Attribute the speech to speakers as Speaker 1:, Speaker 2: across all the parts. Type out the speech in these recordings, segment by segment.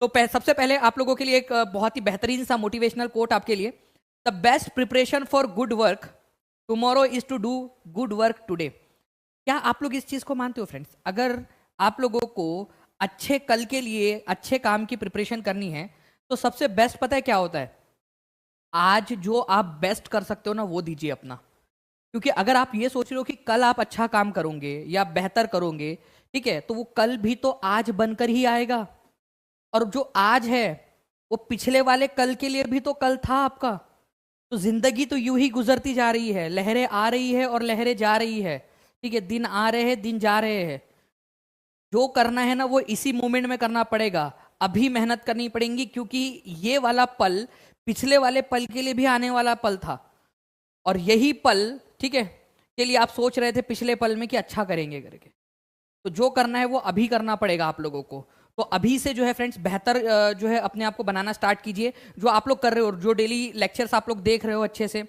Speaker 1: तो सबसे पहले आप लोगों के लिए एक बहुत ही बेहतरीन सा मोटिवेशनल कोट आपके लिए। The best preparation for good work tomorrow is to do good work today. क्या आप लोग इस चीज को मानते हो फ्रेंड्स? अगर आप लोगों को अच्छे कल के लिए अच्छे काम की प्रिपरेशन करनी है तो सबसे बेस्ट पता है क्या होता है? आज जो आप बेस्ट कर सकते हो ना वो दीजिए अपना। क्योंकि अगर आप ये सोच रहे हो कि कल आप अच्छा काम करोगे या बेहतर करोगे, ठीक है, तो वो कल भी तो आज बनकर ही आएगा। और जो आज है वो पिछले वाले कल के लिए भी तो कल था आपका। तो जिंदगी तो यूं ही गुजरती जा रही है, लहरें आ रही है और लहरें जा रही है, ठीक है, दिन आ रहे हैं दिन जा रहे हैं। जो करना है ना वो इसी मोमेंट में करना पड़ेगा। अभी मेहनत करनी पड़ेगी क्योंकि ये वाला पल पिछले वाले पल के लिए भी आने वाला पल था। और यही पल, ठीक है, के लिए आप सोच रहे थे पिछले पल में कि अच्छा करेंगे करके। तो जो करना है वो अभी करना पड़ेगा आप लोगों को। तो अभी से जो है फ्रेंड्स बेहतर जो है अपने आप को बनाना स्टार्ट कीजिए। जो आप लोग कर रहे हो, जो डेली लेक्चर्स आप लोग देख रहे हो, अच्छे से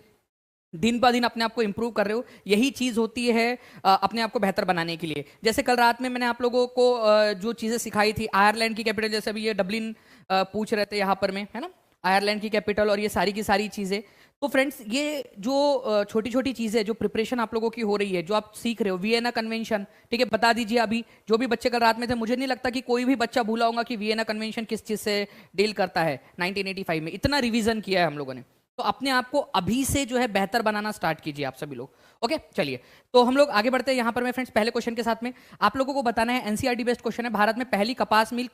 Speaker 1: दिन ब दिन अपने आप को इंप्रूव कर रहे हो, यही चीज होती है अपने आप को बेहतर बनाने के लिए। जैसे कल रात में मैंने आप लोगों को जो चीजें सिखाई थी, आयरलैंड की कैपिटल, जैसे अभी ये डबलिन पूछ रहे थे यहाँ पर में, है ना, आयरलैंड की कैपिटल और ये सारी की सारी चीजें। तो फ्रेंड्स ये जो छोटी छोटी चीजें जो प्रिपरेशन आप लोगों की हो रही है, जो आप सीख रहे हो, वियना कन्वेंशन, ठीक है, बता दीजिए। अभी जो भी बच्चे कल रात में थे, मुझे नहीं लगता कि कोई भी बच्चा भूला होगा कि वियना कन्वेंशन किस चीज से डील करता है। 1985 में इतना रिवीजन किया है हम लोगों ने। तो अपने आप को अभी से जो है बेहतर बनाना स्टार्ट कीजिए आप सभी लोग। ओके, चलिए तो हम लोग आगे बढ़ते हैं यहाँ पर मैं फ्रेंड्स पहले क्वेश्चन के साथ में। आप लोगों को बताना है, एनसीईआरटी बेस्ड क्वेश्चन है, भारत में पहली कपास मिल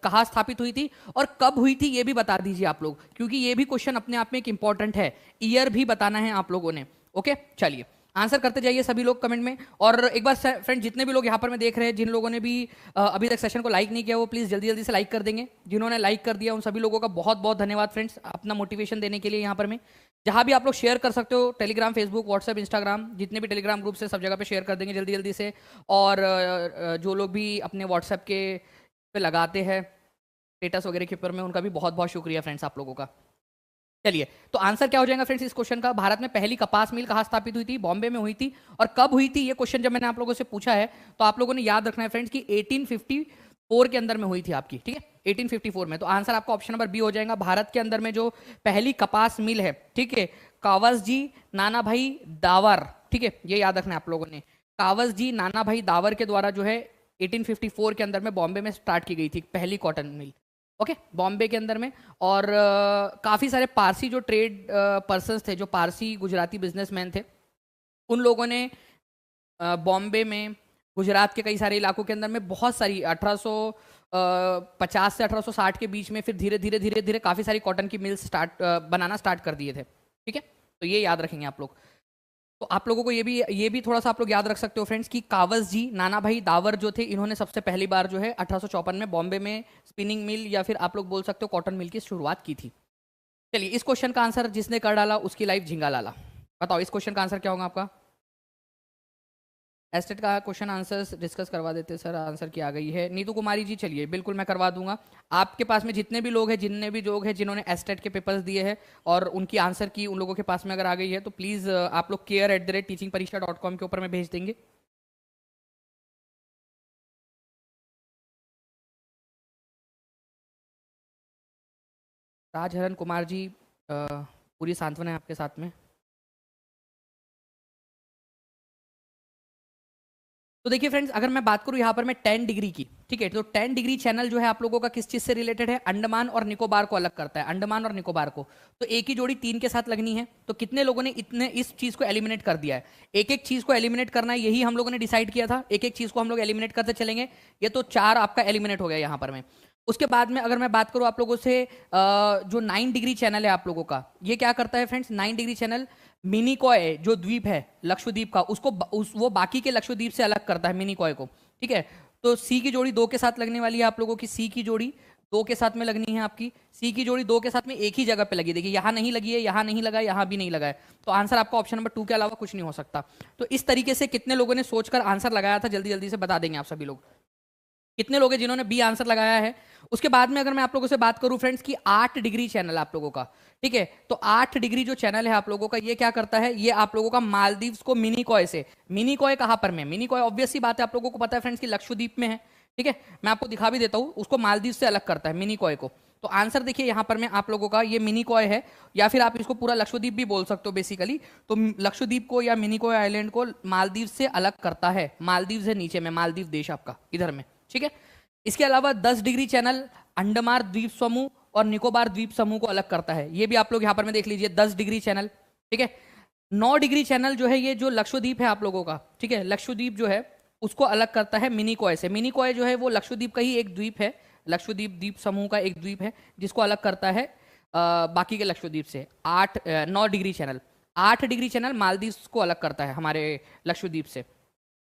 Speaker 1: कहाँ स्थापित हुई थी और कब हुई थी ये भी बता दीजिए आप लोग, क्योंकि ये भी क्वेश्चन अपने आप में एक इंपॉर्टेंट है। ईयर भी बताना है आप लोगों ने। ओके, चलिए आंसर करते जाइए सभी लोग कमेंट में। और एक बार फ्रेंड जितने भी लोग यहाँ पर मैं देख रहे हैं, जिन लोगों ने भी अभी तक सेशन को लाइक नहीं किया वो प्लीज जल्दी जल्दी से लाइक कर देंगे। जिन्होंने लाइक कर दिया उन सभी लोगों का बहुत बहुत धन्यवाद फ्रेंड्स, अपना मोटिवेशन देने के लिए। यहाँ पर मैं जहाँ भी आप लोग शेयर कर सकते हो, टेलीग्राम, फेसबुक, व्हाट्सएप, इंस्टाग्राम, जितने भी टेलीग्राम ग्रुप से सब जगह पे शेयर कर देंगे जल्दी जल्दी से। और जो लोग भी अपने व्हाट्सएप के पे लगाते हैं स्टेटस वगैरह के ऊपर में, उनका भी बहुत बहुत शुक्रिया फ्रेंड्स आप लोगों का। चलिए तो आंसर क्या हो जाएगा फ्रेंड्स इस क्वेश्चन का? भारत में पहली कपास मिल कहाँ स्थापित हुई थी? बॉम्बे में हुई थी। और कब हुई थी? ये क्वेश्चन जब मैंने आप लोगों से पूछा है तो आप लोगों ने याद रखना है फ्रेंड्स कि 1854 के अंदर में हुई थी आपकी, ठीक है, 1854 में। तो आंसर आपका ऑप्शन नंबर बी हो जाएगा। भारत के अंदर में जो पहली कपास मिल है, ठीक है, कावस जी नाना भाई दावर, ठीक है, ये याद रखना है आप लोगों ने। कावस जी नाना भाई दावर के द्वारा जो है 1854 के अंदर में बॉम्बे में स्टार्ट की गई थी पहली कॉटन मिल। ओके, बॉम्बे के अंदर में। और काफ़ी सारे पारसी जो ट्रेड पर्सन्स थे, जो पारसी गुजराती बिजनेसमैन थे, उन लोगों ने बॉम्बे में, गुजरात के कई सारे इलाकों के अंदर में बहुत सारी 1850 से 1860 के बीच में फिर धीरे धीरे धीरे धीरे काफ़ी सारी कॉटन की मिल्स बनाना स्टार्ट कर दिए थे, ठीक है। तो ये याद रखेंगे आप लोग। तो आप लोगों को ये भी थोड़ा सा आप लोग याद रख सकते हो फ्रेंड्स कि कावस जी नाना भाई दावर जो थे, इन्होंने सबसे पहली बार जो है 1854 में बॉम्बे में स्पिनिंग मिल या फिर आप लोग बोल सकते हो कॉटन मिल की शुरुआत की थी। चलिए इस क्वेश्चन का आंसर जिसने कर डाला उसकी लाइफ झिंगा लाला। बताओ इस क्वेश्चन का आंसर क्या होगा आपका? एस्टेट का क्वेश्चन आंसर डिस्कस करवा देते सर, आंसर की आ गई है नीतू कुमारी जी। चलिए बिल्कुल मैं करवा दूंगा। आपके पास में जितने भी लोग हैं, जिन्होंने एस्टेट के पेपर्स दिए हैं और उनकी आंसर की उन लोगों के पास में अगर आ गई है तो प्लीज़ आप लोग care@teachingparisha.com के ऊपर में भेज देंगे। राजहरण कुमार जी, पूरी सांत्वना है आपके साथ में। तो देखिए फ्रेंड्स, अगर मैं बात करूं यहाँ पर मैं 10 डिग्री की, ठीक है, तो 10 डिग्री चैनल जो है आप लोगों का किस चीज से रिलेटेड है? अंडमान और निकोबार को अलग करता है, अंडमान और निकोबार को। तो एक ही जोड़ी 3 के साथ लगनी है। तो कितने लोगों ने इतने इस चीज को एलिमिनेट कर दिया है? एक एक चीज को एलिमिनेट करना है, यही हम लोगों ने डिसाइड किया था। एक एक चीज को हम लोग एलिमिनेट करते चलेंगे। ये तो 4 आपका एलिमिनेट हो गया यहाँ पर में। उसके बाद में अगर मैं बात करूं आप लोगों से, जो 9 डिग्री चैनल है आप लोगों का, ये क्या करता है फ्रेंड्स? 9 डिग्री चैनल मिनिकॉय जो द्वीप है लक्षद्वीप का, उसको वो बाकी के लक्षद्वीप से अलग करता है मिनिकॉय को, ठीक है। तो सी की जोड़ी 2 के साथ लगने वाली है आप लोगों की। सी की जोड़ी 2 के साथ में लगनी है आपकी। सी की जोड़ी 2 के साथ में एक ही जगह पे लगी, देखिए यहाँ नहीं लगी है, यहाँ नहीं लगा है, यहाँ भी नहीं लगा है। तो आंसर आपका ऑप्शन नंबर 2 के अलावा कुछ नहीं हो सकता। तो इस तरीके से कितने लोगों ने सोचकर आंसर लगाया था, जल्दी जल्दी से बता देंगे आप सभी लोग। कितने लोग हैं जिन्होंने बी आंसर लगाया है? उसके बाद में अगर मैं आप लोगों से बात करूं फ्रेंड्स कि 8 डिग्री चैनल आप लोगों का, ठीक है, तो 8 डिग्री जो चैनल है आप लोगों का, ये क्या करता है? ये आप लोगों का मालदीव्स को मिनी कॉय से, मिनी कॉय कहां पर में? मिनी कॉय ऑब्वियस सी बात है आप लोगों को पता है फ्रेंड्स कि लक्षद्वीप में है, ठीक है, मैं आपको दिखा भी देता हूँ, उसको मालदीव से अलग करता है मिनी कॉय को। तो आंसर देखिए यहाँ पर मैं आप लोगों का, ये मिनी कॉय है, या फिर आप इसको पूरा लक्षद्वीप भी बोल सकते हो बेसिकली। तो लक्षद्वीप को या मिनी कॉय आइलैंड को मालदीव से अलग करता है, मालदीव से नीचे में, मालदीव देश आपका इधर में, ठीक है। इसके अलावा 10 डिग्री चैनल अंडमान द्वीप समूह और निकोबार द्वीप समूह को अलग करता है, ये भी आप लोग यहाँ पर में देख लीजिए, 10 डिग्री चैनल, ठीक है। 9 डिग्री चैनल जो है ये जो लक्षद्वीप है आप लोगों का, ठीक है, लक्षद्वीप जो है उसको अलग करता है मिनी कॉय से। मिनी कॉय जो है वो लक्षद्वीप का ही एक द्वीप है, लक्षद्वीप द्वीप समूह का एक द्वीप है, जिसको अलग करता है बाकी के लक्षद्वीप से। 9 degree channel, 8 degree channel Maldives को अलग करता है हमारे लक्षद्वीप से,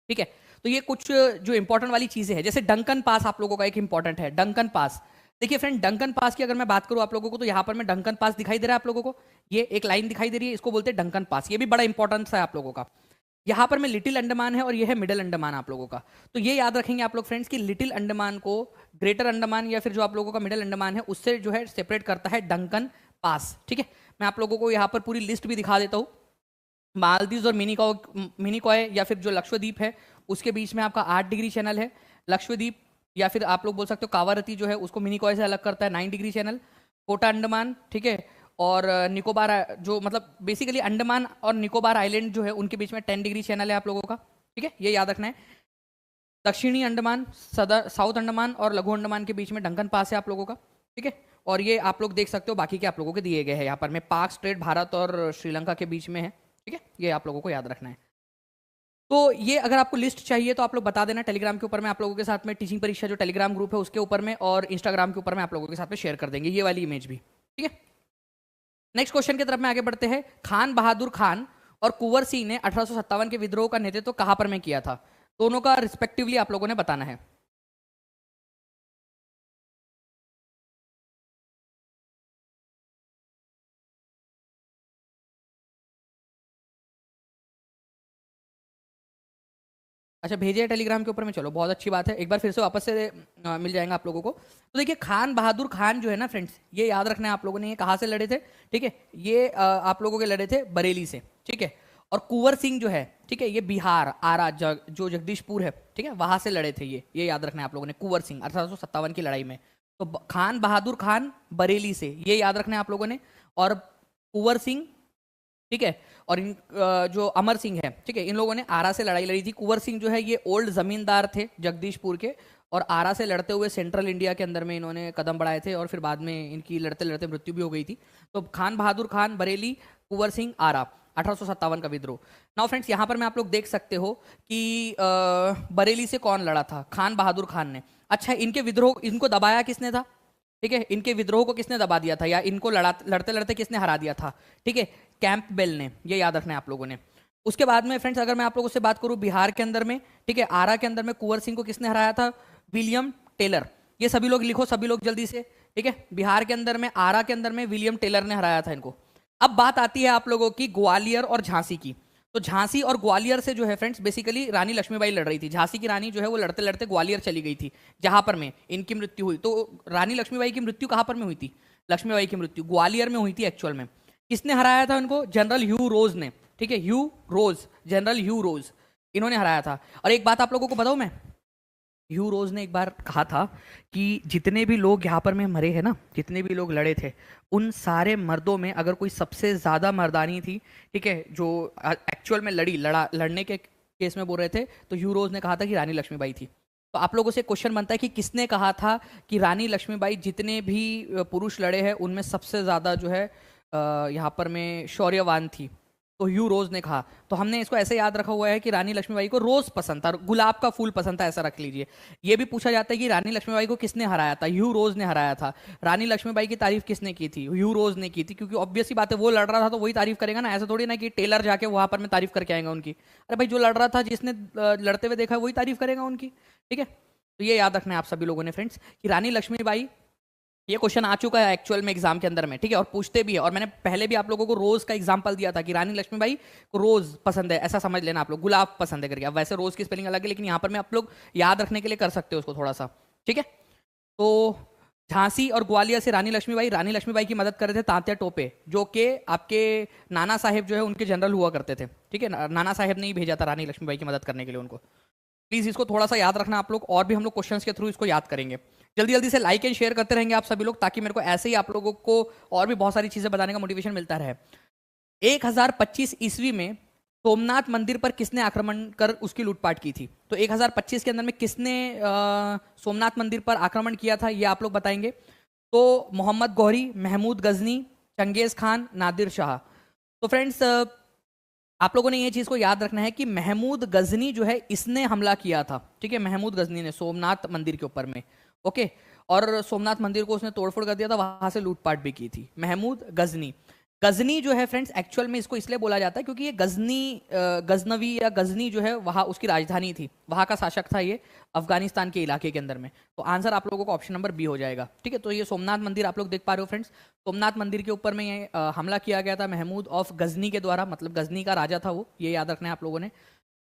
Speaker 1: ठीक है। तो ये कुछ जो इंपॉर्टेंट वाली चीजें हैं, जैसे डंकन पास आप लोगों का एक इंपॉर्टेंट है, डंकन पास। देखिए फ्रेंड, डंकन पास की अगर मैं बात करूं आप लोगों को, तो यहाँ पर मैं डंकन पास दिखाई दे रहा है आप लोगों को, ये एक लाइन दिखाई दे रही है, इसको बोलते हैं डंकन पास, ये भी बड़ा इंपॉर्टेंस है आप लोगों का। यहाँ पर में लिटिल अंडमान है और ये है मिडिल अंडमान आप लोगों का। तो ये याद रखेंगे आप लोग फ्रेंड्स कि लिटिल अंडमान को ग्रेटर अंडमान या फिर जो आप लोगों का मिडिल अंडमान है उससे जो है सेपरेट करता है डंकन पास, ठीक है। मैं आप लोगों को यहाँ पर पूरी लिस्ट भी दिखा देता हूँ। मालदीव और मिनी कॉय या फिर जो लक्षद्वीप है उसके बीच में आपका 8 डिग्री चैनल है। लक्षद्वीप या फिर आप लोग बोल सकते हो कावारती जो है उसको मिनी कॉय से अलग करता है 9 डिग्री चैनल। कोटा अंडमान, ठीक है, और निकोबार जो मतलब बेसिकली अंडमान और निकोबार आइलैंड जो है उनके बीच में 10 डिग्री चैनल है आप लोगों का, ठीक है, ये याद रखना है। दक्षिणी अंडमान, साउथ अंडमान और लघु अंडमान के बीच में डंकन पास है आप लोगों का, ठीक है। और ये आप लोग देख सकते हो बाकी के आप लोगों के दिए गए हैं यहाँ पर में, पाक स्ट्रेट भारत और श्रीलंका के बीच में है, ठीक है, ये आप लोगों को याद रखना है। तो ये अगर आपको लिस्ट चाहिए तो आप लोग बता देना टेलीग्राम के ऊपर में, आप लोगों के साथ में टीचिंग परीक्षा जो टेलीग्राम ग्रुप है उसके ऊपर में और इंस्टाग्राम के ऊपर में आप लोगों के साथ में शेयर कर देंगे ये वाली इमेज भी, ठीक है। नेक्स्ट क्वेश्चन की तरफ में आगे बढ़ते हैं। खान बहादुर खान और कुंवर सिंह ने 1857 के विद्रोह का नेतृत्व कहां पर में किया था? दोनों का रिस्पेक्टिवली आप लोगों ने बताना है। अच्छा भेजे टेलीग्राम के ऊपर में, चलो बहुत अच्छी बात है, एक बार फिर से वापस से मिल जाएगा आप लोगों को। तो देखिए खान बहादुर खान जो है ना फ्रेंड्स, ये याद रखना है आप लोगों ने, ये कहाँ से लड़े थे, ठीक है, ये आप लोगों के लड़े थे बरेली से, ठीक है। और कुंवर सिंह जो है, ठीक है, ये बिहार आरा जो जगदीशपुर है, ठीक है, वहां से लड़े थे ये याद रखना है आप लोगों ने, कुंवर सिंह 1857 की लड़ाई में। तो खान बहादुर खान बरेली से, ये याद रखना है आप लोगों ने। और कुंवर सिंह, ठीक है, और इन जो अमर सिंह है, ठीक है, इन लोगों ने आरा से लड़ाई लड़ी थी। कुंवर सिंह जो है ये ओल्ड जमींदार थे जगदीशपुर के, और आरा से लड़ते हुए सेंट्रल इंडिया के अंदर में इन्होंने कदम बढ़ाए थे और फिर बाद में इनकी लड़ते लड़ते मृत्यु भी हो गई थी। तो खान बहादुर खान बरेली, कुंवर सिंह आरा, 1857 का विद्रोह। नाउ फ्रेंड्स यहाँ पर मैं आप लोग देख सकते हो कि बरेली से कौन लड़ा था? खान बहादुर खान ने। अच्छा, इनके विद्रोह, इनको दबाया किसने था? ठीक है, इनके विद्रोह को किसने दबा दिया था या इनको लड़ते लड़ते किसने हरा दिया था? ठीक है, कैंपबेल ने, ये याद रखना है आप लोगों ने। उसके बाद में फ्रेंड्स अगर मैं आप लोगों से बात करूं बिहार के अंदर में, ठीक है, आरा के अंदर में कुंवर सिंह को किसने हराया था? William Taylor. ये सभी लोग लिखो, सभी लोग जल्दी से, ठीक है। बिहार के अंदर में, आरा के अंदर में विलियम टेलर ने हराया था इनको। अब बात आती है आप लोगों की ग्वालियर और झांसी की। तो झांसी और ग्वालियर से जो है फ्रेंड्स बेसिकली रानी लक्ष्मीबाई लड़ रही थी। झांसी की रानी जो है वो लड़ते लड़ते ग्वालियर चली गई थी, जहां पर में इनकी मृत्यु हुई। तो रानी लक्ष्मीबाई की मृत्यु कहां पर में हुई थी? लक्ष्मीबाई की मृत्यु ग्वालियर में हुई थी एक्चुअल में। किसने हराया था उनको? जनरल ह्यू रोज ने, ठीक है, ह्यू रोज, जनरल ह्यू रोज, इन्होंने हराया था। और एक बात आप लोगों को बताऊं मैं, ह्यू रोज ने एक बार कहा था कि जितने भी लोग यहाँ पर में मरे हैं ना, जितने भी लोग लड़े थे, उन सारे मर्दों में अगर कोई सबसे ज्यादा मर्दानी थी, ठीक है, जो एक्चुअल में लड़ने के केस में बोल रहे थे, तो ह्यू रोज ने कहा था कि रानी लक्ष्मीबाई थी। तो आप लोगों से क्वेश्चन बनता है कि किसने कहा था कि रानी लक्ष्मीबाई जितने भी पुरुष लड़े हैं उनमें सबसे ज्यादा जो है यहाँ पर में शौर्यवान थी? तो ह्यू रोज ने कहा। तो हमने इसको ऐसे याद रखा हुआ है कि रानी लक्ष्मीबाई को रोज पसंद था, गुलाब का फूल पसंद था, ऐसा रख लीजिए। ये भी पूछा जाता है कि रानी लक्ष्मीबाई को किसने हराया था? ह्यू रोज ने हराया था। रानी लक्ष्मीबाई की तारीफ किसने की थी? ह्यू रोज ने की थी, क्योंकि ऑब्वियस ही बात है, वो लड़ रहा था तो वही तारीफ करेगा ना। ऐसा थोड़ी ना कि टेलर जाके वहां पर में तारीफ करके आएगा उनकी। अरे भाई, जो लड़ रहा था, जिसने लड़ते हुए देखा वही तारीफ करेगा उनकी, ठीक है। तो ये याद रखना है आप सभी लोगों ने फ्रेंड्स कि रानी लक्ष्मीबाई, ये क्वेश्चन आ चुका है एक्चुअल में एग्जाम के अंदर में, ठीक है, और पूछते भी है। और मैंने पहले भी आप लोगों को रोज का एग्जांपल दिया था कि रानी लक्ष्मीबाई को रोज पसंद है, ऐसा समझ लेना आप लोग, गुलाब पसंद है करके। अब वैसे रोज की स्पेलिंग अलग है, लेकिन यहाँ पर मैं आप लोग याद रखने के लिए कर सकते हो उसको थोड़ा सा, ठीक है। तो झांसी और ग्वालियर से रानी लक्ष्मीबाई की मदद कर रहे थे तांत्या टोपे, जो कि आपके नाना साहेब जो है उनके जनरल हुआ करते थे, ठीक है। नाना साहेब ने ही भेजा था रानी लक्ष्मीबाई की मदद करने के लिए उनको। प्लीज इसको थोड़ा सा याद रखना आप लोग, और भी हम लोग क्वेश्चंस के थ्रू इसको याद करेंगे। जल्दी जल्दी से लाइक एंड शेयर करते रहेंगे आप सभी लोग, ताकि मेरे को ऐसे ही आप लोगों को और भी बहुत सारी चीजें बताने का मोटिवेशन मिलता रहे। 1025 ईस्वी में सोमनाथ मंदिर पर किसने आक्रमण कर उसकी लूटपाट की थी? तो 1025 के अंदर में किसने सोमनाथ मंदिर पर आक्रमण किया था, ये आप लोग बताएंगे। तो मोहम्मद गौरी, महमूद गजनी, चंगेज खान, नादिर शाह। तो फ्रेंड्स आप लोगों ने ये चीज को याद रखना है कि महमूद गजनी जो है इसने हमला किया था, ठीक है। महमूद गजनी ने सोमनाथ मंदिर के ऊपर में, ओके। और सोमनाथ मंदिर को उसने तोड़फोड़ कर दिया था, वहां से लूटपाट भी की थी। महमूद गजनी। गजनी जो है फ्रेंड्स एक्चुअल में इसको इसलिए बोला जाता है क्योंकि ये गजनवी या गजनी जो है वहाँ उसकी राजधानी थी, वहाँ का शासक था ये अफगानिस्तान के इलाके के अंदर में। तो आंसर आप लोगों को ऑप्शन नंबर बी हो जाएगा, ठीक है। तो ये सोमनाथ मंदिर आप लोग देख पा रहे हो फ्रेंड्स, सोमनाथ मंदिर के ऊपर में ये हमला किया गया था महमूद ऑफ गजनी के द्वारा, मतलब गजनी का राजा था वो, ये याद रखना है आप लोगों ने।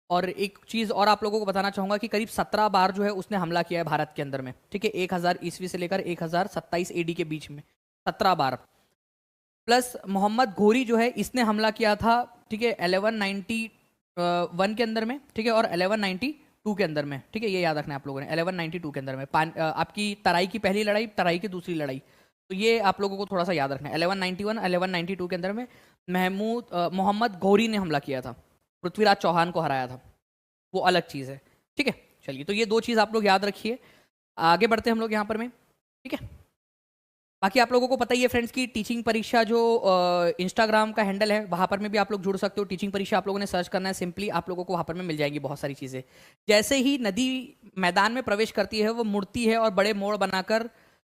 Speaker 1: और एक चीज़ और आप लोगों को बताना चाहूंगा कि करीब 17 बार जो है उसने हमला किया है भारत के अंदर में, ठीक है। 1000 ईस्वी से लेकर 1027 एडी के बीच में 17 बार। प्लस मोहम्मद घोरी जो है इसने हमला किया था, ठीक है, 1191 के अंदर में, ठीक है, और 1192 के अंदर में, ठीक है। ये याद रखना है आप लोगों ने, 1192 के अंदर में आपकी तराई की पहली लड़ाई, तराई की दूसरी लड़ाई, तो ये आप लोगों को थोड़ा सा याद रखना है। 1191 1192 के अंदर में मोहम्मद घोरी ने हमला किया था, पृथ्वीराज चौहान को हराया था, वो अलग चीज़ है, ठीक है। चलिए, तो ये दो चीज़ आप लोग याद रखिए। आगे बढ़ते हैं हम लोग यहाँ पर में, ठीक है। बाकी आप लोगों को पता ही है फ्रेंड्स की टीचिंग परीक्षा जो इंस्टाग्राम का हैंडल है, वहाँ पर में भी आप लोग जुड़ सकते हो। टीचिंग परीक्षा आप लोगों ने सर्च करना है, सिंपली आप लोगों को वहाँ पर में मिल जाएंगी बहुत सारी चीज़ें। जैसे ही नदी मैदान में प्रवेश करती है, वो मुड़ती है और बड़े मोड़ बनाकर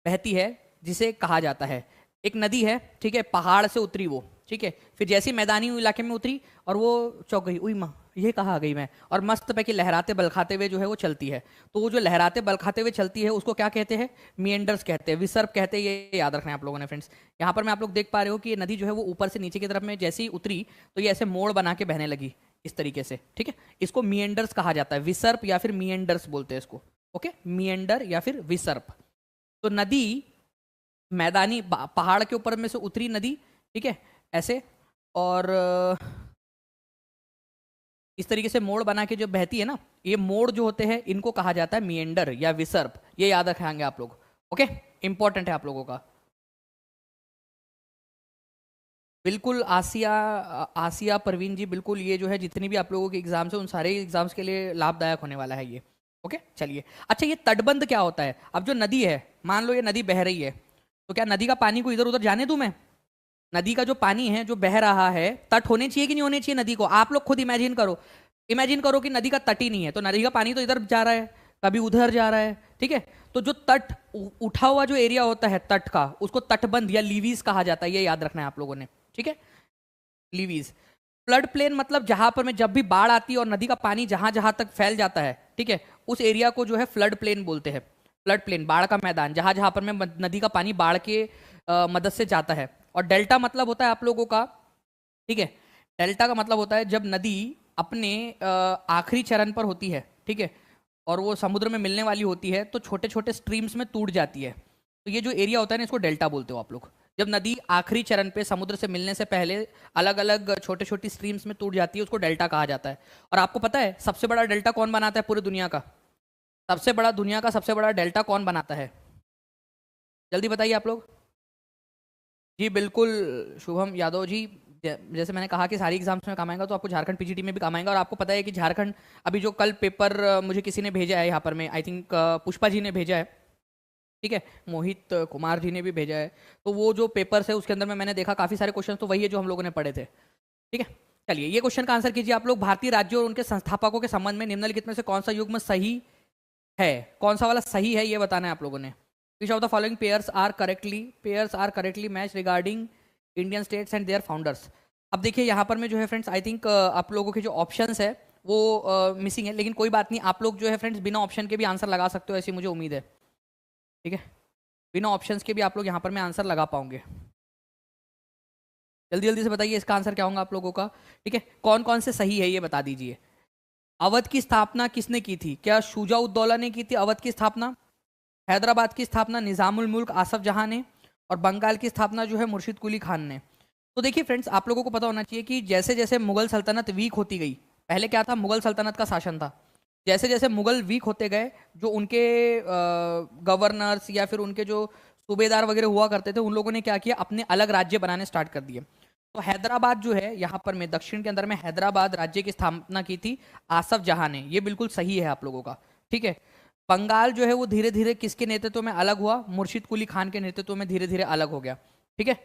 Speaker 1: बहती है, जिसे कहा जाता है, एक नदी है, ठीक है, पहाड़ से उतरी वो, ठीक है, फिर जैसी मैदानी इलाके में उतरी और वो चौंक गई, उई माँ ये कहाँ आ गई मैं, और मस्त पे कि लहराते बलखाते हुए जो है वो चलती है। तो वो जो लहराते बलखाते हुए चलती है उसको क्या कहते हैं? मिएंडर्स कहते हैं, विसर्प कहते हैं। ये याद रखना है आप लोगों ने फ्रेंड्स। यहाँ पर मैं आप लोग देख पा रहे हो कि ये नदी जो है वो ऊपर से नीचे की तरफ में जैसे ही उतरी तो ये ऐसे मोड़ बना के बहने लगी इस तरीके से, ठीक है। इसको मिएंडर्स कहा जाता है, विसर्प या फिर मिएंडर्स बोलते हैं इसको, ओके, मिएंडर या फिर विसर्प। तो नदी मैदानी पहाड़ के ऊपर में से उतरी नदी, ठीक है, ऐसे, और इस तरीके से मोड़ बना के जो बहती है ना, ये मोड़ जो होते हैं इनको कहा जाता है मिएंडर या विसर्प। ये याद रखेंगे आप लोग, ओके, इंपॉर्टेंट है आप लोगों का। बिल्कुल आसिया, आसिया परवीन जी, बिल्कुल ये जो है जितनी भी आप लोगों के एग्जाम्स है उन सारे एग्जाम्स के लिए लाभदायक होने वाला है ये, ओके। चलिए, अच्छा ये तटबंध क्या होता है? अब जो नदी है, मान लो ये नदी बह रही है, तो क्या नदी का पानी को इधर उधर जाने दूं मैं? नदी का जो पानी है जो बह रहा है, तट होने चाहिए कि नहीं होने चाहिए नदी को? आप लोग खुद इमेजिन करो, इमेजिन करो कि नदी का तट ही नहीं है, तो नदी का पानी तो इधर जा रहा है, कभी उधर जा रहा है, ठीक है। तो जो तट उठा हुआ जो एरिया होता है तट का, उसको तटबंध या लीवीज कहा जाता है, ये याद रखना है आप लोगों ने, ठीक है। लीवीज। फ्लड प्लेन मतलब जहां पर में जब भी बाढ़ आती है और नदी का पानी जहां जहां तक फैल जाता है, ठीक है, उस एरिया को जो है फ्लड प्लेन बोलते हैं। फ्लड प्लेन, बाढ़ का मैदान, जहां जहां पर में नदी का पानी बाढ़ के मदद से जाता है। और डेल्टा मतलब होता है आप लोगों का, ठीक है, डेल्टा का मतलब होता है जब नदी अपने आखिरी चरण पर होती है, ठीक है, और वो समुद्र में मिलने वाली होती है, तो छोटे छोटे स्ट्रीम्स में टूट जाती है। तो ये जो एरिया होता है ना, इसको डेल्टा बोलते हो आप लोग। जब नदी आखिरी चरण पे समुद्र से मिलने से पहले अलग अलग छोटे छोटी स्ट्रीम्स में टूट जाती है, उसको डेल्टा कहा जाता है। और आपको पता है सबसे बड़ा डेल्टा कौन बनाता है पूरी दुनिया का? सबसे बड़ा, दुनिया का सबसे बड़ा डेल्टा कौन बनाता है? जल्दी बताइए आप लोग। जी बिल्कुल, शुभम यादव जी। जैसे मैंने कहा कि सारी एग्जाम्स में काम आएगा, तो आपको झारखंड पीजीटी में भी काम आएगा। और आपको पता है कि झारखंड अभी जो कल पेपर मुझे किसी ने भेजा है यहाँ पर में, आई थिंक पुष्पा जी ने भेजा है, ठीक है, मोहित कुमार जी ने भी भेजा है। तो वो जो पेपर्स है उसके अंदर में मैंने देखा काफ़ी सारे क्वेश्चन तो वही है जो हम लोगों ने पढ़े थे, ठीक है। चलिए, ये क्वेश्चन का आंसर कीजिए आप लोग। भारतीय राज्यों और उनके संस्थापकों के संबंध में निम्नलिखित में से कौन सा युग्म सही है? कौन सा वाला सही है ये बताना है आप लोगों ने। Which of the following pairs are correctly match regarding Indian states and their founders. अब देखिए यहाँ पर में जो है फ्रेंड्स, आई थिंक आप लोगों के जो ऑप्शंस है वो मिसिंग है, लेकिन कोई बात नहीं, आप लोग जो है फ्रेंड्स बिना ऑप्शन के भी आंसर लगा सकते हो, ऐसी मुझे उम्मीद है, ठीक है। बिना ऑप्शंस के भी आप लोग यहाँ पर में आंसर लगा पाओगे। जल्दी जल्दी से बताइए इसका आंसर क्या होगा आप लोगों का, ठीक है। कौन कौन से सही है ये बता दीजिए। अवध की स्थापना किसने की थी? क्या शुजा-उद-दौला ने की थी अवध की स्थापना? हैदराबाद की स्थापना निजामुल मुल्क आसफ जहां ने? और बंगाल की स्थापना जो है मुर्शिद कुली खान ने। तो देखिए फ्रेंड्स, आप लोगों को पता होना चाहिए कि जैसे जैसे मुगल सल्तनत वीक होती गई, पहले क्या था, मुगल सल्तनत का शासन था, जैसे जैसे मुगल वीक होते गए, जो उनके गवर्नर्स या फिर उनके जो सूबेदार वगैरह हुआ करते थे, उन लोगों ने क्या किया, अपने अलग राज्य बनाने स्टार्ट कर दिए। तो हैदराबाद जो है यहाँ पर में दक्षिण के अंदर में हैदराबाद राज्य की स्थापना की थी आसफ जहां ने, ये बिल्कुल सही है आप लोगों का, ठीक है। बंगाल जो है वो धीरे धीरे किसके नेतृत्व में अलग हुआ, मुर्शिद कुली खान के नेतृत्व में धीरे धीरे अलग हो गया, ठीक है।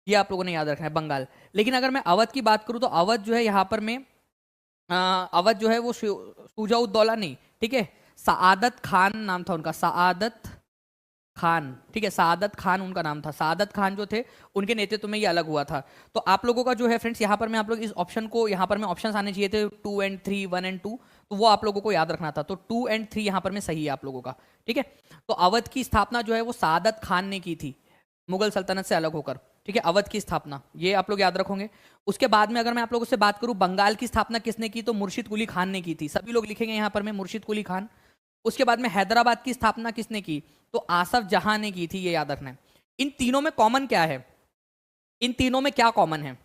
Speaker 1: ये आप लोगों ने याद रखना है बंगाल। लेकिन अगर मैं अवध की बात करूं तो अवध जो है यहाँ पर में अवध जो है वो शुजा-उद-दौला नहीं, ठीक है, सआदत खान नाम था उनका, सआदत खान, ठीक है, सआदत खान उनका नाम था। सआदत खान जो थे उनके नेतृत्व में ये अलग हुआ था। तो आप लोगों का जो है फ्रेंड्स यहाँ पर में आप लोग इस ऑप्शन को, यहाँ पर में ऑप्शंस आने चाहिए थे 2 एंड 3, 1 एंड 2, तो वो आप लोगों को याद रखना था। तो 2 एंड 3 यहाँ पर में सही है आप लोगों का, ठीक है। तो अवध की स्थापना जो है वो सआदत खान ने की थी मुगल सल्तनत से अलग होकर, ठीक है, अवध की स्थापना, ये आप लोग याद रखोगे। उसके बाद में अगर मैं आप लोगों से बात करूं बंगाल की स्थापना किसने की, तो मुर्शिद कुली खान ने की थी, सभी लोग लिखेंगे यहाँ पर में मुर्शिद कुली खान। उसके बाद में हैदराबाद की स्थापना किसने की, तो आसफ जहां ने की थी, ये याद रखना है। इन तीनों में कॉमन क्या है, इन तीनों में क्या कॉमन है,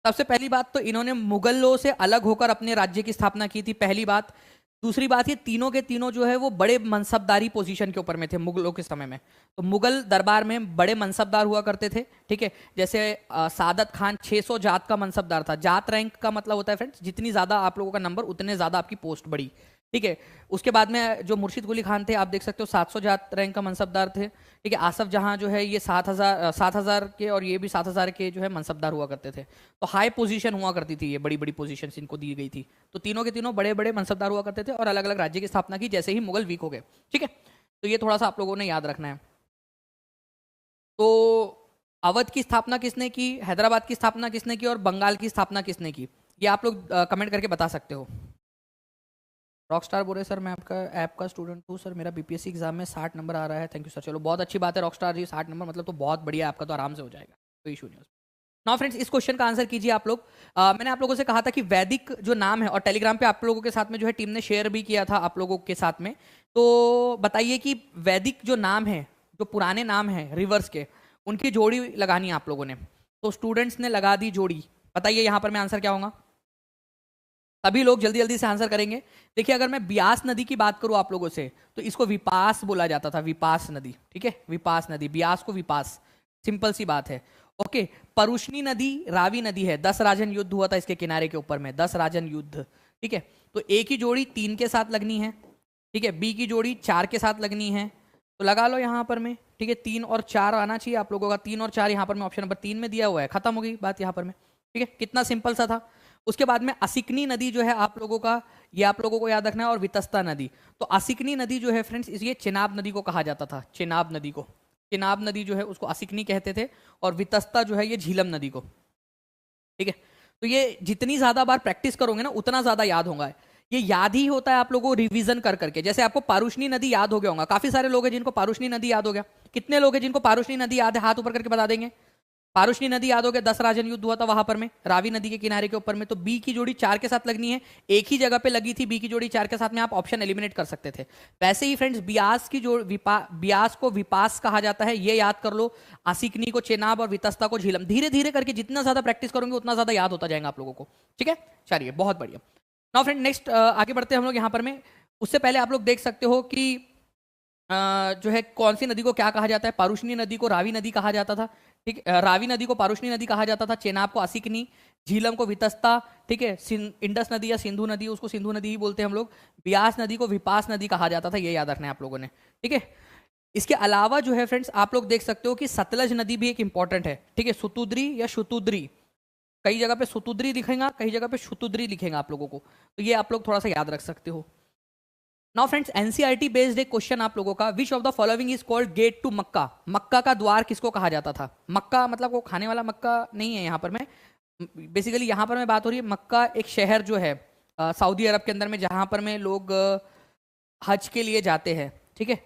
Speaker 1: सबसे पहली बात तो इन्होंने मुगलों से अलग होकर अपने राज्य की स्थापना की थी, पहली बात। दूसरी बात, ये तीनों के तीनों जो है वो बड़े मनसबदारी पोजीशन के ऊपर में थे मुगलों के समय में। तो मुगल दरबार में बड़े मनसबदार हुआ करते थे, ठीक है। जैसे सादत खान 600 जात का मनसबदार था। जात रैंक का मतलब होता है फ्रेंड्स, जितनी ज्यादा आप लोगों का नंबर उतने ज्यादा आपकी पोस्ट बढ़ी, ठीक है। उसके बाद में जो मुर्शिद कुली खान थे, आप देख सकते हो 700 जात रैंक का मनसबदार थे, ठीक है। आसफ जहां जो है ये 7,000 के, और ये भी 7,000 के जो है मनसबदार हुआ करते थे। तो हाई पोजीशन हुआ करती थी, ये बड़ी बड़ी पोजीशन इनको दी गई थी। तो तीनों के तीनों बड़े बड़े मनसबदार हुआ करते थे और अलग अलग राज्य की स्थापना की जैसे ही मुगल वीक हो गए, ठीक है। तो ये थोड़ा सा आप लोगों ने याद रखना है। तो अवध की स्थापना किसने की, हैदराबाद की स्थापना किसने की, और बंगाल की स्थापना किसने की, ये आप लोग कमेंट करके बता सकते हो। रॉकस्टार बोल रहे सर मैं आपका ऐप का स्टूडेंट हूँ सर, मेरा बीपीएससी एग्जाम में 60 नंबर आ रहा है, थैंक यू सर। चलो बहुत अच्छी बात है रॉकस्टार जी, 60 नंबर मतलब तो बहुत बढ़िया, आपका तो आराम से हो जाएगा, कोई इशू नहीं। नाउ फ्रेंड्स इस क्वेश्चन का आंसर कीजिए आप लोग। मैंने आप लोगों से कहा था कि वैदिक जो नाम है, और टेलीग्राम पे आप लोगों के साथ में जो है टीम ने शेयर भी किया था आप लोगों के साथ में, तो बताइए कि वैदिक जो नाम है, जो पुराने नाम है रिवर्स के, उनकी जोड़ी लगानी है आप लोगों ने। तो स्टूडेंट्स ने लगा दी जोड़ी, बताइए यहाँ पर मैं आंसर क्या होगा, सभी लोग जल्दी जल्दी से आंसर करेंगे। देखिए अगर मैं ब्यास नदी की बात करूं आप लोगों से, तो इसको विपास बोला जाता था, विपास नदी, ठीक है, विपास नदी, ब्यास को विपास, सिंपल सी बात है, ओके। परुष्णी नदी रावी नदी है, 10 राजन युद्ध हुआ था इसके किनारे के ऊपर में, 10 राजन युद्ध, ठीक है। तो ए की जोड़ी 3 के साथ लगनी है, ठीक है, बी की जोड़ी 4 के साथ लगनी है, तो लगा लो यहाँ पर में, ठीक है। 3 और 4 आना चाहिए आप लोगों का, 3 और 4 यहाँ पर में ऑप्शन नंबर 3 में दिया हुआ है, खत्म हो गई बात यहाँ पर में, ठीक है। कितना सिंपल सा था। उसके बाद में असिकनी नदी जो है आप लोगों का, ये आप लोगों को याद रखना है, और वितस्ता नदी। तो असिकनी नदी जो है फ्रेंड्स, ये चिनाब नदी को कहा जाता था, चिनाब नदी को, चिनाब नदी जो है उसको असिकनी कहते थे, और वितस्ता जो है ये झीलम नदी को, ठीक है। तो ये जितनी ज्यादा बार प्रैक्टिस करोगे ना उतना ज्यादा याद होगा, ये याद ही होता है आप लोगों को रिवीजन कर करके। जैसे आपको पारुष्णी नदी याद हो गया होगा, काफी सारे लोग हैं जिनको पारुष्णी नदी याद हो गया, कितने लोग हैं जिनको पारुष्णी नदी याद है, हाथ ऊपर करके बता देंगे। पारुष्णी नदी याद हो गया, 10 राजन युद्ध हुआ था वहां पर में, रावी नदी के किनारे के ऊपर में। तो बी की जोड़ी 4 के साथ लगनी है, एक ही जगह पे लगी थी बी की जोड़ी 4 के साथ में, आप ऑप्शन एलिमिनेट कर सकते थे। वैसे ही फ्रेंड्स ब्यास की जोड़ी, ब्यास को विपास कहा जाता है, ये याद कर लो। असिकनी को चेनाब और वितस्ता को झीलम, धीरे धीरे करके जितना ज्यादा प्रैक्टिस करोगे उतना ज्यादा याद होता जाएगा आप लोगों को, ठीक है। चलिए बहुत बढ़िया। नाउ फ्रेंड नेक्स्ट आगे बढ़ते हैं हम लोग यहाँ पर में। उससे पहले आप लोग देख सकते हो कि जो है कौन सी नदी को क्या कहा जाता है, पारुष्णी नदी को रावी नदी कहा जाता था, ठीक है, रावी नदी को पारुष्णी नदी कहा जाता था, चेनाब को असिकनी, झीलम को वितस्ता, ठीक है, इंडस नदी या सिंधु नदी, उसको सिंधु नदी ही बोलते हैं हम लोग, ब्यास नदी को विपास नदी कहा जाता था, ये याद रखना है आप लोगों ने, ठीक है। इसके अलावा जो है फ्रेंड्स आप लोग देख सकते हो कि सतलज नदी भी एक इंपॉर्टेंट है, ठीक है, सुतुद्री या शुतुद्री, कई जगह पे सुतुद्री लिखेगा, कई जगह पे शुतुद्री लिखेगा आप लोगों को, तो ये आप लोग थोड़ा सा याद रख सकते हो। नाउ फ्रेंड्स एनसीईआरटी बेस्ड एक क्वेश्चन आप लोगों का, which of the following is called gate to Mecca, Mecca का द्वार किसको कहा जाता था। मक्का मतलब वो खाने वाला मक्का नहीं है यहाँ पर, मैं बेसिकली यहाँ पर मैं बात हो रही है, मक्का एक शहर जो है सऊदी अरब के अंदर में, जहाँ पर में लोग हज के लिए जाते हैं, ठीक है।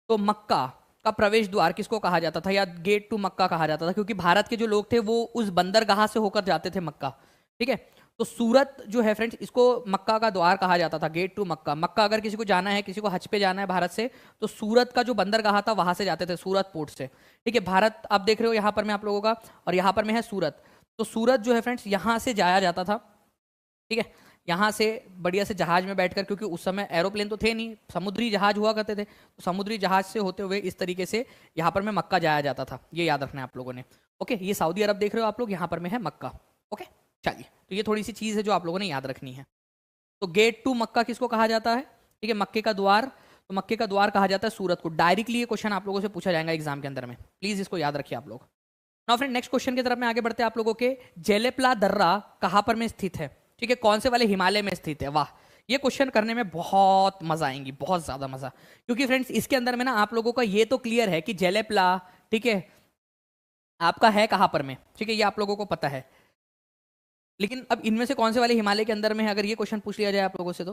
Speaker 1: तो मक्का का प्रवेश द्वार किसको कहा जाता था, या गेट टू मक्का कहा जाता था, क्योंकि भारत के जो लोग थे वो उस बंदरगाह से होकर जाते थे मक्का, ठीक है। तो सूरत जो है फ्रेंड्स, इसको मक्का का द्वार कहा जाता था, गेट टू मक्का। मक्का अगर किसी को जाना है, किसी को हज पे जाना है भारत से, तो सूरत का जो बंदरगाह था वहां से जाते थे, सूरत पोर्ट से, ठीक है। भारत आप देख रहे हो यहाँ पर में आप लोगों का, और यहाँ पर में है सूरत, तो सूरत जो है फ्रेंड्स यहाँ से जाया जाता था, ठीक है, यहाँ से बढ़िया से जहाज में बैठकर, क्योंकि उस समय एरोप्लेन तो थे नहीं, समुद्री जहाज हुआ करते थे, तो समुद्री जहाज से होते हुए इस तरीके से यहाँ पर में मक्का जाया जाता था। ये याद रखना है आप लोगों ने। ओके, ये सऊदी अरब देख रहे हो आप लोग, यहाँ पर में है मक्का। ओके, चलिए, तो ये थोड़ी सी चीज़ है जो आप लोगों ने याद रखनी है। तो गेट टू मक्का किसको कहा जाता है? ठीक है, मक्के का द्वार। तो मक्के का द्वार कहा जाता है सूरत को। डायरेक्टली ये क्वेश्चन आप लोगों से पूछा जाएगा एग्जाम के अंदर में, प्लीज इसको याद रखिए आप लोग। नाउ फ्रेंड, नेक्स्ट क्वेश्चन की तरफ में आगे बढ़ते हैं आप लोगों के। जेलेपला दर्रा कहाँ पर में स्थित है? ठीक है, कौन से वाले हिमालय में स्थित है? वाह, ये क्वेश्चन करने में बहुत मजा आएंगी, बहुत ज्यादा मजा, क्योंकि फ्रेंड्स इसके अंदर में ना आप लोगों का ये तो क्लियर है कि जेलेपला, ठीक है, आपका है कहाँ पर में, ठीक है, ये आप लोगों को पता है। लेकिन अब इनमें से कौन से वाले हिमालय के अंदर में है, अगर ये क्वेश्चन पूछ लिया जाए आप लोगों से तो,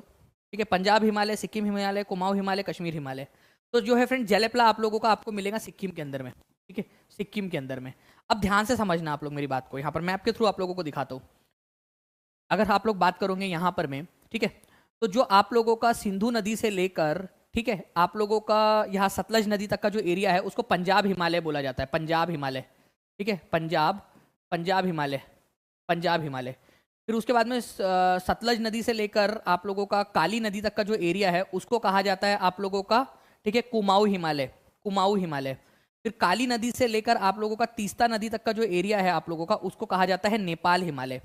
Speaker 1: ठीक है, पंजाब हिमालय, सिक्किम हिमालय, कुमाऊं हिमालय, कश्मीर हिमालय। तो जो है फ्रेंड जेलेपला आप लोगों का आपको मिलेगा सिक्किम के अंदर में। ठीक है, सिक्किम के अंदर में। अब ध्यान से समझना आप लोग मेरी बात को, यहाँ पर मैप के थ्रू आप लोगों को दिखाता हूँ। अगर आप लोग बात करोगे यहाँ पर में, ठीक है, तो जो आप लोगों का सिंधु नदी से लेकर, ठीक है, आप लोगों का यहाँ सतलज नदी तक का जो एरिया है उसको पंजाब हिमालय बोला जाता है। पंजाब हिमालय, ठीक है, पंजाब हिमालय, पंजाब हिमालय। फिर उसके बाद में सतलज नदी से लेकर आप लोगों का काली नदी तक का जो एरिया है उसको कहा जाता है आप लोगों का, ठीक है, कुमाऊं हिमालय, कुमाऊं हिमालय। फिर काली नदी से लेकर आप लोगों का तीस्ता नदी तक का जो एरिया है आप लोगों का उसको कहा जाता है नेपाल हिमालय।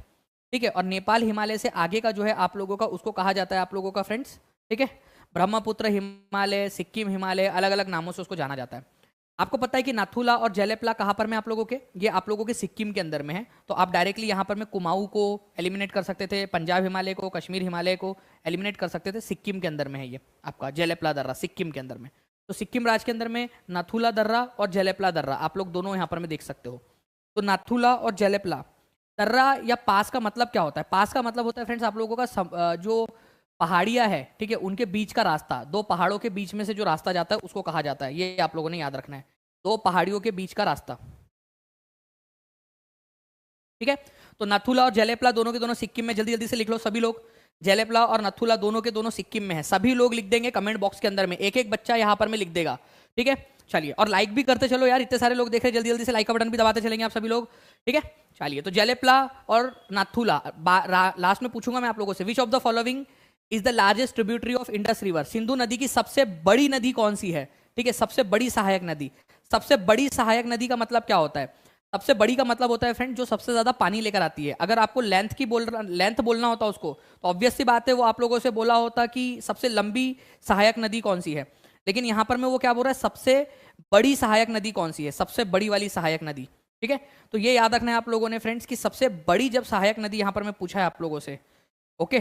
Speaker 1: ठीक है, और नेपाल हिमालय से आगे का जो है आप लोगों का उसको कहा जाता है आप लोगों का फ्रेंड्स, ठीक है, ब्रह्मपुत्र हिमालय, सिक्किम हिमालय, अलग अलग नामों से उसको जाना जाता है। आपको पता है कि नाथुला और जेलेपला कहाँ पर में आप लोगों के, ये आप लोगों के सिक्किम के अंदर में है। तो आप डायरेक्टली यहाँ पर में कुमाऊं को एलिमिनेट कर सकते थे, पंजाब हिमालय को, कश्मीर हिमालय को एलिमिनेट कर सकते थे। सिक्किम के अंदर में है ये आपका जेलेपला दर्रा, सिक्किम के अंदर में। तो सिक्किम राज्य के अंदर में नाथुला दर्रा और जेलेपला दर्रा आप लोग दोनों यहाँ पर में देख सकते हो। तो नाथुला और जेलेपला दर्रा या पास का मतलब क्या होता है? पास का मतलब होता है फ्रेंड्स आप लोगों का जो पहाड़ियां है, ठीक है, उनके बीच का रास्ता, दो पहाड़ों के बीच में से जो रास्ता जाता है उसको कहा जाता है। ये आप लोगों ने याद रखना है, दो पहाड़ियों के बीच का रास्ता। ठीक है, तो नाथुला और जेलेपला दोनों के दोनों सिक्किम में, जल्दी जल्दी से लिख लो सभी लोग। जेलेपला और नाथुला दोनों के दोनों सिक्किम में है। सभी लोग लिख देंगे कमेंट बॉक्स के अंदर में, एक एक बच्चा यहाँ पर में लिख देगा। ठीक है, चलिए, और लाइक भी करते चलो यार, इतने सारे लोग देख रहे हैं, जल्दी जल्दी से लाइक का बटन भी दबाते चलेंगे आप सभी लोग। ठीक है, चलिए, तो जेलेपला और नाथुला। लास्ट में पूछूंगा मैं आप लोगों से, विच of the following is the largest tributary of Indus river? Sindhu नदी की सबसे बड़ी नदी कौन सी है? ठीक है, सबसे बड़ी सहायक नदी। सबसे बड़ी सहायक नदी का मतलब क्या होता है? सबसे बड़ी का मतलब होता है फ्रेंड जो सबसे ज्यादा पानी लेकर आती है। अगर आपको लेंथ बोलना होता उसको, तो ऑब्वियस सी बात है वो आप लोगों से बोला होता कि सबसे लंबी सहायक नदी कौन सी है। लेकिन यहां पर मैं वो क्या बोल रहा है, सबसे बड़ी सहायक नदी कौन सी है, सबसे बड़ी वाली सहायक नदी। ठीक है, तो ये याद रखना है आप लोगों ने फ्रेंड्स कि सबसे बड़ी जब सहायक नदी यहां पर मैं पूछा है आप लोगों से, ओके,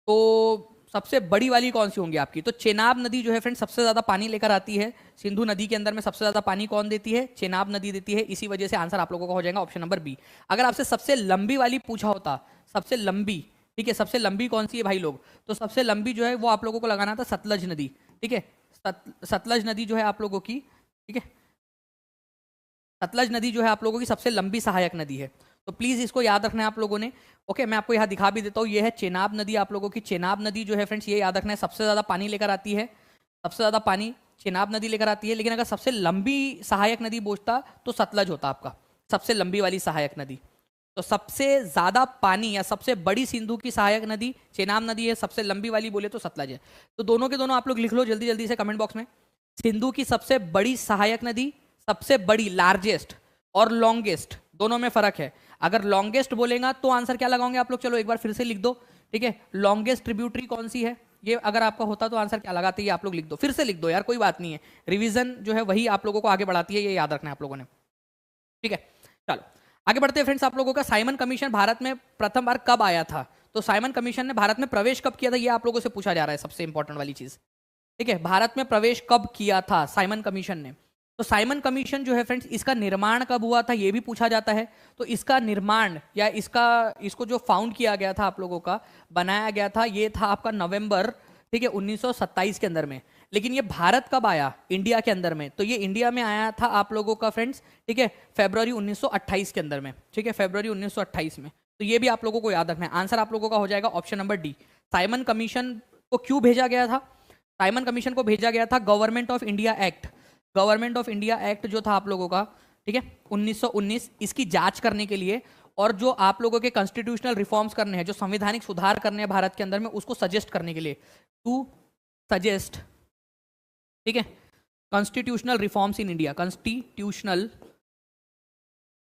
Speaker 1: तो सबसे बड़ी वाली कौन सी होंगी आपकी? तो चेनाब नदी जो है फ्रेंड सबसे ज्यादा पानी लेकर आती है। सिंधु नदी के अंदर में सबसे ज्यादा पानी कौन देती है? चेनाब नदी देती है। इसी वजह से आंसर आप लोगों का हो जाएगा ऑप्शन नंबर बी। अगर आपसे सबसे लंबी वाली पूछा होता, सबसे लंबी, ठीक है, सबसे लंबी कौन सी है भाई लोग, तो सबसे लंबी जो है वो आप लोगों को लगाना था सतलज नदी। ठीक है, सतलज नदी जो है आप लोगों की, ठीक है, सतलज नदी जो है आप लोगों की सबसे लंबी सहायक नदी है। तो प्लीज इसको याद रखना है आप लोगों ने। ओके, मैं आपको यहाँ दिखा भी देता हूँ, ये है चेनाब नदी आप लोगों की। चेनाब नदी जो है फ्रेंड्स ये याद रखना है सबसे ज्यादा पानी लेकर आती है, सबसे ज्यादा पानी चेनाब नदी लेकर आती है। लेकिन अगर सबसे लंबी सहायक नदी पूछता तो सतलज होता आपका, सबसे लंबी वाली सहायक नदी। तो सबसे ज्यादा पानी या सबसे बड़ी सिंधु की सहायक नदी चेनाब नदी है, सबसे लंबी वाली बोले तो सतलज है। तो दोनों के दोनों आप लोग लिख लो जल्दी जल्दी से कमेंट बॉक्स में। सिंधु की सबसे बड़ी सहायक नदी, सबसे बड़ी लार्जेस्ट और लॉन्गेस्ट, दोनों में फर्क है। अगर लॉन्गेस्ट बोलेगा तो आंसर क्या लगाओगे आप लोग? चलो एक बार फिर से लिख दो। ठीक है, लॉन्गेस्ट ट्रिब्यूटरी कौन सी है, ये अगर आपका होता तो आंसर क्या लगाते, ये आप लोग लिख दो, फिर से लिख दो यार, कोई बात नहीं है। रिवीजन जो है वही आप लोगों को आगे बढ़ाती है, ये याद रखना है आप लोगों ने। ठीक है, चलो आगे बढ़ते हैं फ्रेंड्स। आप लोगों का साइमन कमीशन भारत में प्रथम बार कब आया था? तो साइमन कमीशन ने भारत में प्रवेश कब किया था, ये आप लोगों से पूछा जा रहा है, सबसे इंपॉर्टेंट वाली चीज। ठीक है, भारत में प्रवेश कब किया था साइमन कमीशन ने? तो साइमन कमीशन जो है फ्रेंड्स इसका निर्माण कब हुआ था ये भी पूछा जाता है। तो इसका निर्माण या इसको जो फाउंड किया गया था आप लोगों का, बनाया गया था, ये था आपका नवंबर, ठीक है, 1927 के अंदर में। लेकिन ये भारत कब आया इंडिया के अंदर में? तो ये इंडिया में आया था आप लोगों का फ्रेंड्स, ठीक है, फरवरी 1928 के अंदर में। ठीक है, फरवरी 1928 में। तो ये भी आप लोगों को याद रखना है। आंसर आप लोगों का हो जाएगा option number D. Simon commission को क्यों भेजा गया था? साइमन कमीशन को भेजा गया था government of India act, government of India act जो था आप लोगों का, ठीक है, 1919, इसकी जांच करने के लिए। और जो आप लोगों के कॉन्स्टिट्यूशनल रिफॉर्म्स करने हैं, जो संवैधानिक सुधार करने हैं भारत के अंदर में, उसको सजेस्ट करने के लिए, टू सजेस्ट, ठीक है, constitutional reforms in India, constitutional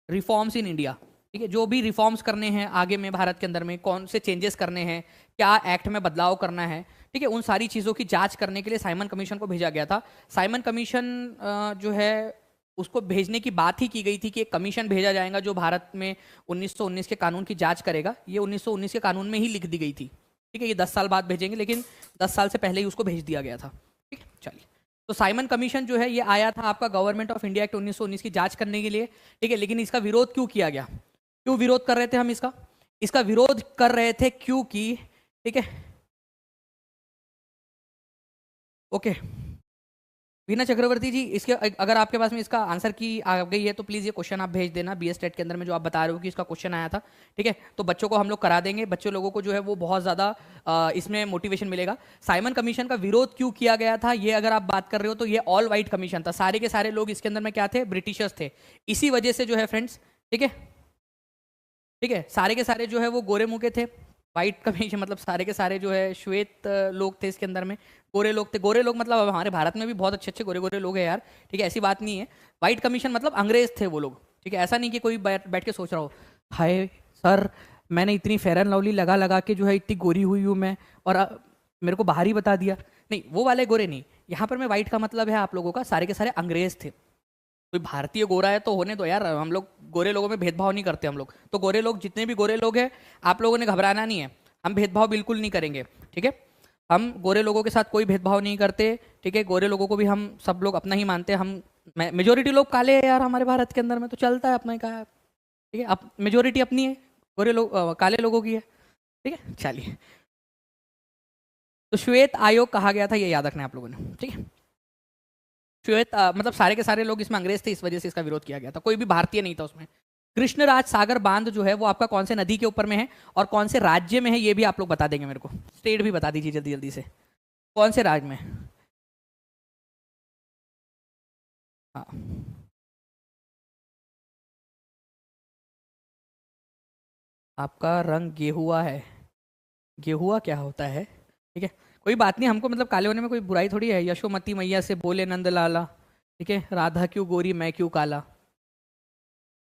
Speaker 1: reforms in India, ठीक है, जो भी रिफॉर्म्स करने हैं आगे में भारत के अंदर में, कौन से चेंजेस करने हैं, क्या एक्ट में बदलाव करना है, ठीक है, उन सारी चीज़ों की जांच करने के लिए साइमन कमीशन को भेजा गया था। साइमन कमीशन जो है उसको भेजने की बात ही की गई थी कि एक कमीशन भेजा जाएगा जो भारत में 1919 के कानून की जांच करेगा। ये 1919 के कानून में ही लिख दी गई थी, ठीक है, ये 10 साल बाद भेजेंगे, लेकिन 10 साल से पहले ही उसको भेज दिया गया था, ठीक है। चलिए, तो साइमन कमीशन जो है ये आया था आपका गवर्नमेंट ऑफ इंडिया एक्ट 1919 की जांच करने के लिए, ठीक है, लेकिन इसका विरोध क्यों किया गया? क्यों विरोध कर रहे थे हम इसका विरोध कर रहे थे क्योंकि, ठीक है, ओके, वीना चक्रवर्ती जी, इसके अगर आपके पास में इसका आंसर की आ गई है तो प्लीज़ ये क्वेश्चन आप भेज देना बी एस टेट के अंदर में, जो आप बता रहे हो कि इसका क्वेश्चन आया था, ठीक है, तो बच्चों को हम लोग करा देंगे, बच्चों लोगों को जो है वो बहुत ज़्यादा इसमें मोटिवेशन मिलेगा। साइमन कमीशन का विरोध क्यों किया गया था, ये अगर आप बात कर रहे हो तो ये ऑल वाइट कमीशन था, सारे के सारे लोग इसके अंदर में क्या थे, ब्रिटिशर्स थे। इसी वजह से जो है फ्रेंड्स, ठीक है, ठीक है, सारे के सारे जो है वो गोरे मुंह के थे। वाइट कमीशन मतलब सारे के सारे जो है श्वेत लोग थे इसके अंदर में, गोरे लोग थे। गोरे लोग मतलब हमारे भारत में भी बहुत अच्छे अच्छे गोरे गोरे लोग हैं यार, ठीक है, ऐसी बात नहीं है। वाइट कमीशन मतलब अंग्रेज थे वो लोग, ठीक है, ऐसा नहीं कि कोई बैठ के सोच रहा हो हाय सर मैंने इतनी फेयर एंड लवली लगा लगा के जो है इतनी गोरी हुई हूँ मैं, और मेरे को बाहर ही बता दिया। नहीं, वो वाले गोरे नहीं, यहाँ पर मैं वाइट का मतलब है आप लोगों का सारे के सारे अंग्रेज थे। कोई भारतीय गोरा है तो होने दो यार, हम लोग गोरे लोगों में भेदभाव नहीं करते हम लोग। तो गोरे लोग, जितने भी गोरे लोग हैं, आप लोगों ने घबराना नहीं है, हम भेदभाव बिल्कुल नहीं करेंगे, ठीक है, हम गोरे लोगों के साथ कोई भेदभाव नहीं करते, ठीक है, गोरे लोगों को भी हम सब लोग अपना ही मानते हैं। हम मेजोरिटी लोग काले हैं यार हमारे भारत के अंदर में, तो चलता है अपना ही कहा, ठीक है, अब मेजोरिटी अपनी है, गोरे लोग काले लोगों की है, ठीक है। चलिए, तो श्वेत आयोग कहा गया था, ये याद रखना है आप लोगों ने, ठीक है। श्वेत मतलब सारे के सारे लोग इसमें अंग्रेज थे, इस वजह से इसका विरोध किया गया था, कोई भी भारतीय नहीं था उसमें। कृष्णराज सागर बांध जो है वो आपका कौन से नदी के ऊपर में है और कौन से राज्य में है, ये भी आप लोग बता देंगे मेरे को। स्टेट भी बता दीजिए जल्दी जल्दी से, कौन से राज्य में। हाँ, आपका रंग गेहुआ है। गेहुआ क्या होता है, ठीक है, कोई बात नहीं, हमको मतलब काले होने में कोई बुराई थोड़ी है। यशोमती मैया से बोले नंद लाला, ठीक है, राधा क्यों गोरी मैं क्यों काला।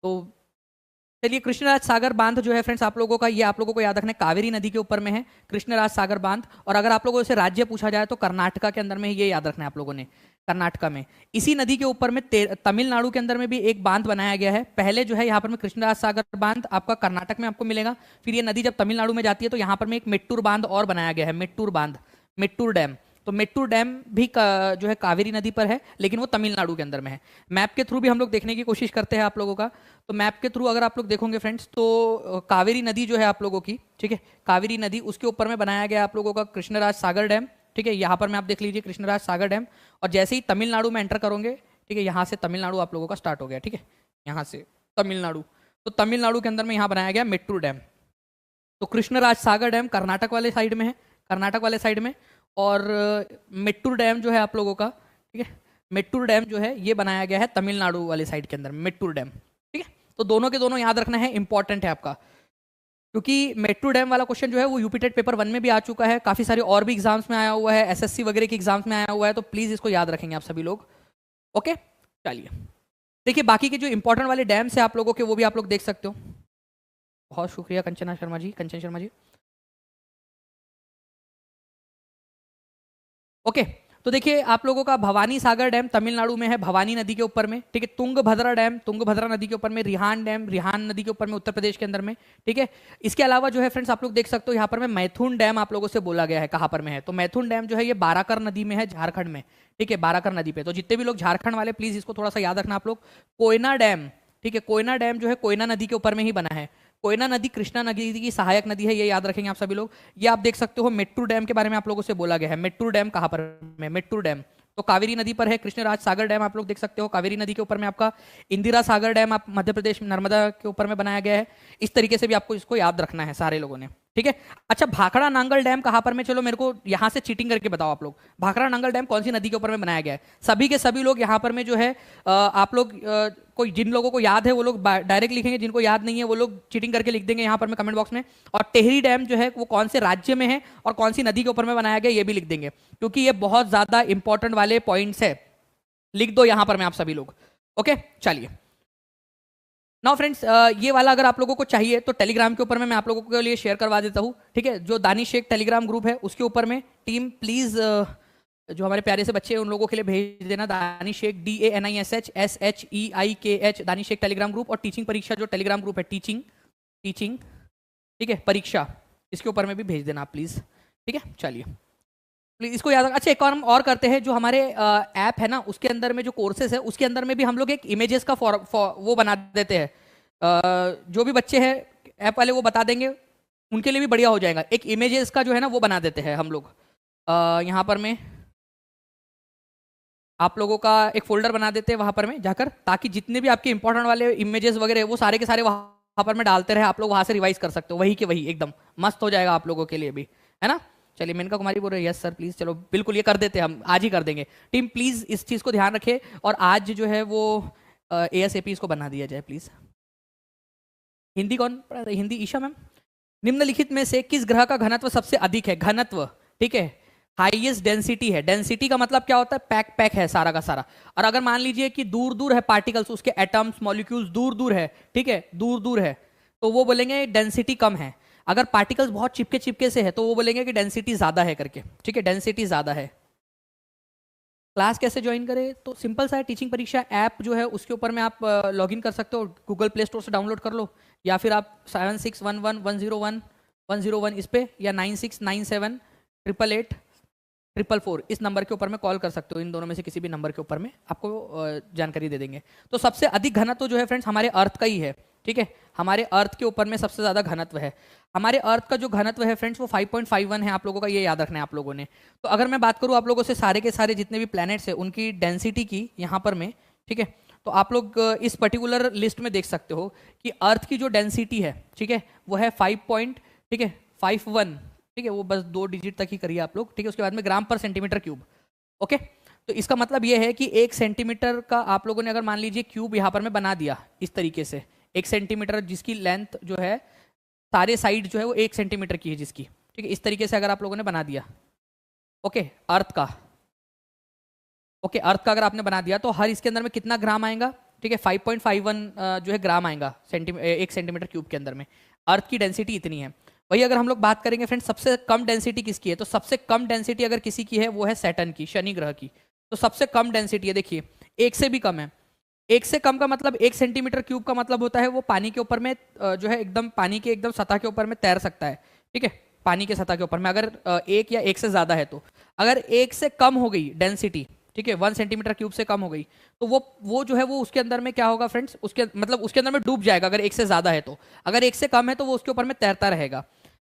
Speaker 1: तो चलिए, कृष्णराज सागर बांध जो है फ्रेंड्स आप लोगों का, ये आप लोगों को याद रखना है, कावेरी नदी के ऊपर में है कृष्णराज सागर बांध। और अगर आप लोगों से राज्य पूछा जाए तो कर्नाटका के अंदर में, ये याद रखना है आप लोगों ने, कर्नाटका में। इसी नदी के ऊपर में तमिलनाडु के अंदर में भी एक बांध बनाया गया है। पहले जो है यहाँ पर में कृष्णराज सागर बांध आपका कर्नाटक में आपको मिलेगा, फिर ये नदी जब तमिलनाडु में जाती है तो यहाँ पर में एक मेट्टूर बांध और बनाया गया है, मेट्टूर बांध, मेट्टूर डैम। तो मेट्टूर डैम भी जो है कावेरी नदी पर है, लेकिन वो तमिलनाडु के अंदर में है। मैप के थ्रू भी हम लोग देखने की कोशिश करते हैं आप लोगों का, तो मैप के थ्रू अगर आप लोग देखोगे फ्रेंड्स तो कावेरी नदी जो है आप लोगों की, ठीक है, कावेरी नदी, उसके ऊपर में बनाया गया आप लोगों का कृष्णराज सागर डैम, ठीक है। यहाँ पर में आप देख लीजिए कृष्णराज सागर डैम, और जैसे ही तमिलनाडु में एंटर करोगे, ठीक है, यहाँ से तमिलनाडु आप लोगों का स्टार्ट हो गया, ठीक है, यहाँ से तमिलनाडु। तो तमिलनाडु के अंदर में यहाँ बनाया गया मेट्टूर डैम। तो कृष्णराज सागर डैम कर्नाटक वाले साइड में है, कर्नाटक वाले साइड में, और मेट्टूर डैम जो है आप लोगों का, ठीक है, मेट्टूर डैम जो है ये बनाया गया है तमिलनाडु वाले साइड के अंदर, मेट्टूर डैम, ठीक है। तो दोनों के दोनों याद रखना है, इंपॉर्टेंट है आपका, क्योंकि मेट्रो डैम वाला क्वेश्चन जो है वो यूपीटेट पेपर 1 में भी आ चुका है, काफी सारे और भी एग्जाम्स में आया हुआ है, एसएससी वगैरह के एग्जाम्स में आया हुआ है, तो प्लीज इसको याद रखेंगे आप सभी लोग, ओके। चलिए, देखिए बाकी के जो इंपॉर्टेंट वाले डैम्स है आप लोगों के, वो भी आप लोग देख सकते हो। बहुत शुक्रिया कंचना शर्मा जी, कंचन शर्मा जी, ओके। तो देखिए आप लोगों का भवानी सागर डैम तमिलनाडु में है, भवानी नदी के ऊपर में, ठीक है। तुंगभद्रा डैम, तुंगभद्रा नदी के ऊपर में। रिहान डैम, रिहान नदी के ऊपर में, उत्तर प्रदेश के अंदर में, ठीक है। इसके अलावा जो है फ्रेंड्स आप लोग देख सकते हो यहाँ पर में मैथुन डैम आप लोगों से बोला गया है, कहाँ पर में है, तो मैथुन डैम जो है ये बाराकर नदी में है, झारखंड में, ठीक है, बाराकर नदी पे। तो जितने भी लोग झारखंड वाले प्लीज इसको थोड़ा सा याद रखना आप लोग। कोयना डैम, ठीक है, कोयना डैम जो है कोयना नदी के ऊपर में ही बना है। कोयना नदी कृष्णा नदी की सहायक नदी है, ये याद रखेंगे आप सभी लोग। ये आप देख सकते हो मेट्टूर डैम के बारे में आप लोगों से बोला गया है। मेट्टूर डैम कहाँ पर है, मेट्टूर डैम तो कावेरी नदी पर है। कृष्णराज सागर डैम आप लोग देख सकते हो कावेरी नदी के ऊपर में। आपका इंदिरा सागर डैम आप मध्य प्रदेश नर्मदा के ऊपर में बनाया गया है। इस तरीके से भी आपको इसको याद रखना है सारे लोगों ने, ठीक है। अच्छा, भाखड़ा नांगल डैम कहाँ पर में, चलो मेरे को यहाँ से चीटिंग करके बताओ आप लोग, भाखड़ा नांगल डैम कौन सी नदी के ऊपर में बनाया गया है? सभी के सभी लोग यहाँ पर में जो है आप लोग कोई जिन लोगों को याद है वो लोग डायरेक्ट लिखेंगे, जिनको याद नहीं है वो लोग चीटिंग करके लिख देंगे यहाँ पर में कमेंट बॉक्स में। और टेहरी डैम जो है वो कौन से राज्य में है और कौन सी नदी के ऊपर में बनाया गया ये भी लिख देंगे, क्योंकि ये बहुत ज्यादा इंपॉर्टेंट वाले पॉइंट्स है। लिख दो यहाँ पर में आप सभी लोग। ओके, चलिए नाउ फ्रेंड्स, ये वाला अगर आप लोगों को चाहिए तो टेलीग्राम के ऊपर में मैं आप लोगों के लिए शेयर करवा देता हूँ। ठीक है, जो दानिश शेख टेलीग्राम ग्रुप है उसके ऊपर में टीम प्लीज जो हमारे प्यारे से बच्चे हैं उन लोगों के लिए भेज देना। Danish Sheikh DANISHSHEIKH Danish Sheikh Telegram group, और टीचिंग परीक्षा जो टेलीग्राम ग्रुप है, टीचिंग ठीक है परीक्षा, इसके ऊपर में भी भेज देना आप प्लीज। ठीक है, चलिए प्लीज इसको याद रख। अच्छा, एक और हम और करते हैं, जो हमारे ऐप है ना उसके अंदर में जो कोर्सेज है उसके अंदर में भी हम लोग एक इमेजेस का वो बना देते हैं। जो भी बच्चे हैं ऐप वाले वो बता देंगे, उनके लिए भी बढ़िया हो जाएगा। एक इमेजेस का जो है ना वो बना देते हैं हम लोग यहाँ पर में, आप लोगों का एक फोल्डर बना देते हैं वहां पर में जाकर, ताकि जितने भी आपके इंपॉर्टेंट वाले इमेजेस वगैरह वो सारे के सारे वहां पर में डालते रहे, आप लोग वहां से रिवाइज कर सकते हो, वही के वही एकदम मस्त हो जाएगा आप लोगों के लिए भी, है ना। चलिए मेनका कुमारी बोल रहे हैं यस सर प्लीज, चलो बिल्कुल ये कर देते हैं, हम आज ही कर देंगे। टीम प्लीज इस चीज को ध्यान रखे और आज जो है वो ASAP इसको बना दिया जाए प्लीज। हिंदी कौन पढ़ा रहा है? हिंदी ईशा मैम। निम्नलिखित में से किस ग्रह का घनत्व सबसे अधिक है? घनत्व, ठीक है, हाईएस्ट डेंसिटी है। डेंसिटी का मतलब क्या होता है? पैक पैक है सारा का सारा। और अगर मान लीजिए कि दूर दूर है पार्टिकल्स, उसके एटम्स मॉलिक्यूल्स दूर दूर है, ठीक है, दूर दूर है, तो वो बोलेंगे डेंसिटी कम है। अगर पार्टिकल्स बहुत चिपके चिपके से है तो वो बोलेंगे कि डेंसिटी ज्यादा है करके। ठीक है, डेंसिटी ज्यादा है। क्लास कैसे ज्वाइन करें? तो सिंपल सा है, टीचिंग परीक्षा ऐप जो है उसके ऊपर में आप लॉगिन कर सकते हो, गूगल प्ले स्टोर से डाउनलोड कर लो, या फिर आप 7611101101 इस पे, या 9697888844 इस नंबर के ऊपर में कॉल कर सकते हो। इन दोनों में से किसी भी नंबर के ऊपर में आपको जानकारी दे देंगे। तो सबसे अधिक घनत्व जो है फ्रेंड्स हमारे अर्थ का ही है। ठीक है, हमारे अर्थ के ऊपर में सबसे ज्यादा घनत्व है। हमारे अर्थ का जो घनत्व है फ्रेंड्स वो 5.51 है, आप लोगों का ये याद रखना है आप लोगों ने। तो अगर मैं बात करूं आप लोगों से सारे के सारे जितने भी प्लैनेट्स हैं उनकी डेंसिटी की यहाँ पर में, ठीक है, तो आप लोग इस पर्टिकुलर लिस्ट में देख सकते हो कि अर्थ की जो डेंसिटी है, ठीक है, वो है 5.51, ठीक है, वो बस 2 डिजिट तक ही करिए आप लोग। ठीक है, उसके बाद में ग्राम पर सेंटीमीटर क्यूब। ओके, तो इसका मतलब ये है कि 1 सेंटीमीटर का आप लोगों ने अगर मान लीजिए क्यूब यहाँ पर में बना दिया इस तरीके से, 1 सेंटीमीटर जिसकी लेंथ जो है सारे साइड जो है वो 1 सेंटीमीटर की है जिसकी, ठीक है, इस तरीके से अगर आप लोगों ने बना दिया, ओके, अर्थ का, ओके, अर्थ का अगर आपने बना दिया तो हर इसके अंदर में कितना ग्राम आएगा? ठीक है, 5.51 जो है ग्राम आएगा 1 सेंटीमीटर क्यूब के अंदर में। अर्थ की डेंसिटी इतनी है। वही अगर हम लोग बात करेंगे फ्रेंड्स सबसे कम डेंसिटी किसकी है, तो सबसे कम डेंसिटी अगर किसी की है वो है सैटर्न की, शनि ग्रह की। तो सबसे कम डेंसिटी है, देखिए 1 से भी कम है। 1 से कम का मतलब 1 सेंटीमीटर क्यूब का मतलब होता है वो पानी के ऊपर में जो है एकदम पानी के एकदम सतह के ऊपर में तैर सकता है। ठीक है, पानी के सतह के ऊपर में अगर 1 या 1 से ज्यादा है तो। अगर 1 से कम हो गई डेंसिटी, ठीक है, 1 सेंटीमीटर क्यूब से कम हो गई तो वो जो है वो उसके अंदर में क्या होगा फ्रेंड्स, उसके मतलब उसके अंदर में डूब जाएगा अगर 1 से ज्यादा है तो। अगर 1 से कम है तो वो उसके ऊपर में तैरता रहेगा।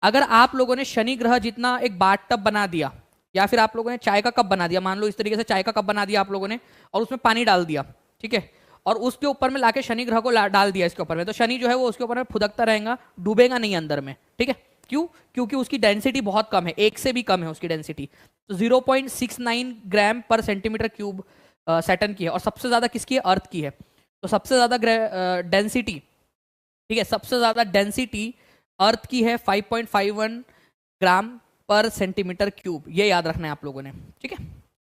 Speaker 1: अगर आप लोगों ने शनि ग्रह जितना एक बाथ टब बना दिया, या फिर आप लोगों ने चाय का कप बना दिया, मान लो इस तरीके से चाय का कप बना दिया आप लोगों ने और उसमें पानी डाल दिया, ठीक है, और उसके ऊपर में लाके शनि ग्रह को डाल दिया इसके ऊपर में, तो शनि जो है वो उसके ऊपर में फुदकता रहेगा, डूबेगा नहीं अंदर में। ठीक है, क्यों? क्योंकि उसकी डेंसिटी बहुत कम है, 1 से भी कम है उसकी डेंसिटी। तो 0.69 ग्राम पर सेंटीमीटर क्यूब सैटर्न की है, और सबसे ज्यादा किसकी है? अर्थ की है। तो सबसे ज्यादा डेंसिटी, ठीक है, सबसे ज्यादा डेंसिटी अर्थ की है 5.51 ग्राम पर सेंटीमीटर क्यूब, ये याद रखना है आप लोगों ने। ठीक है,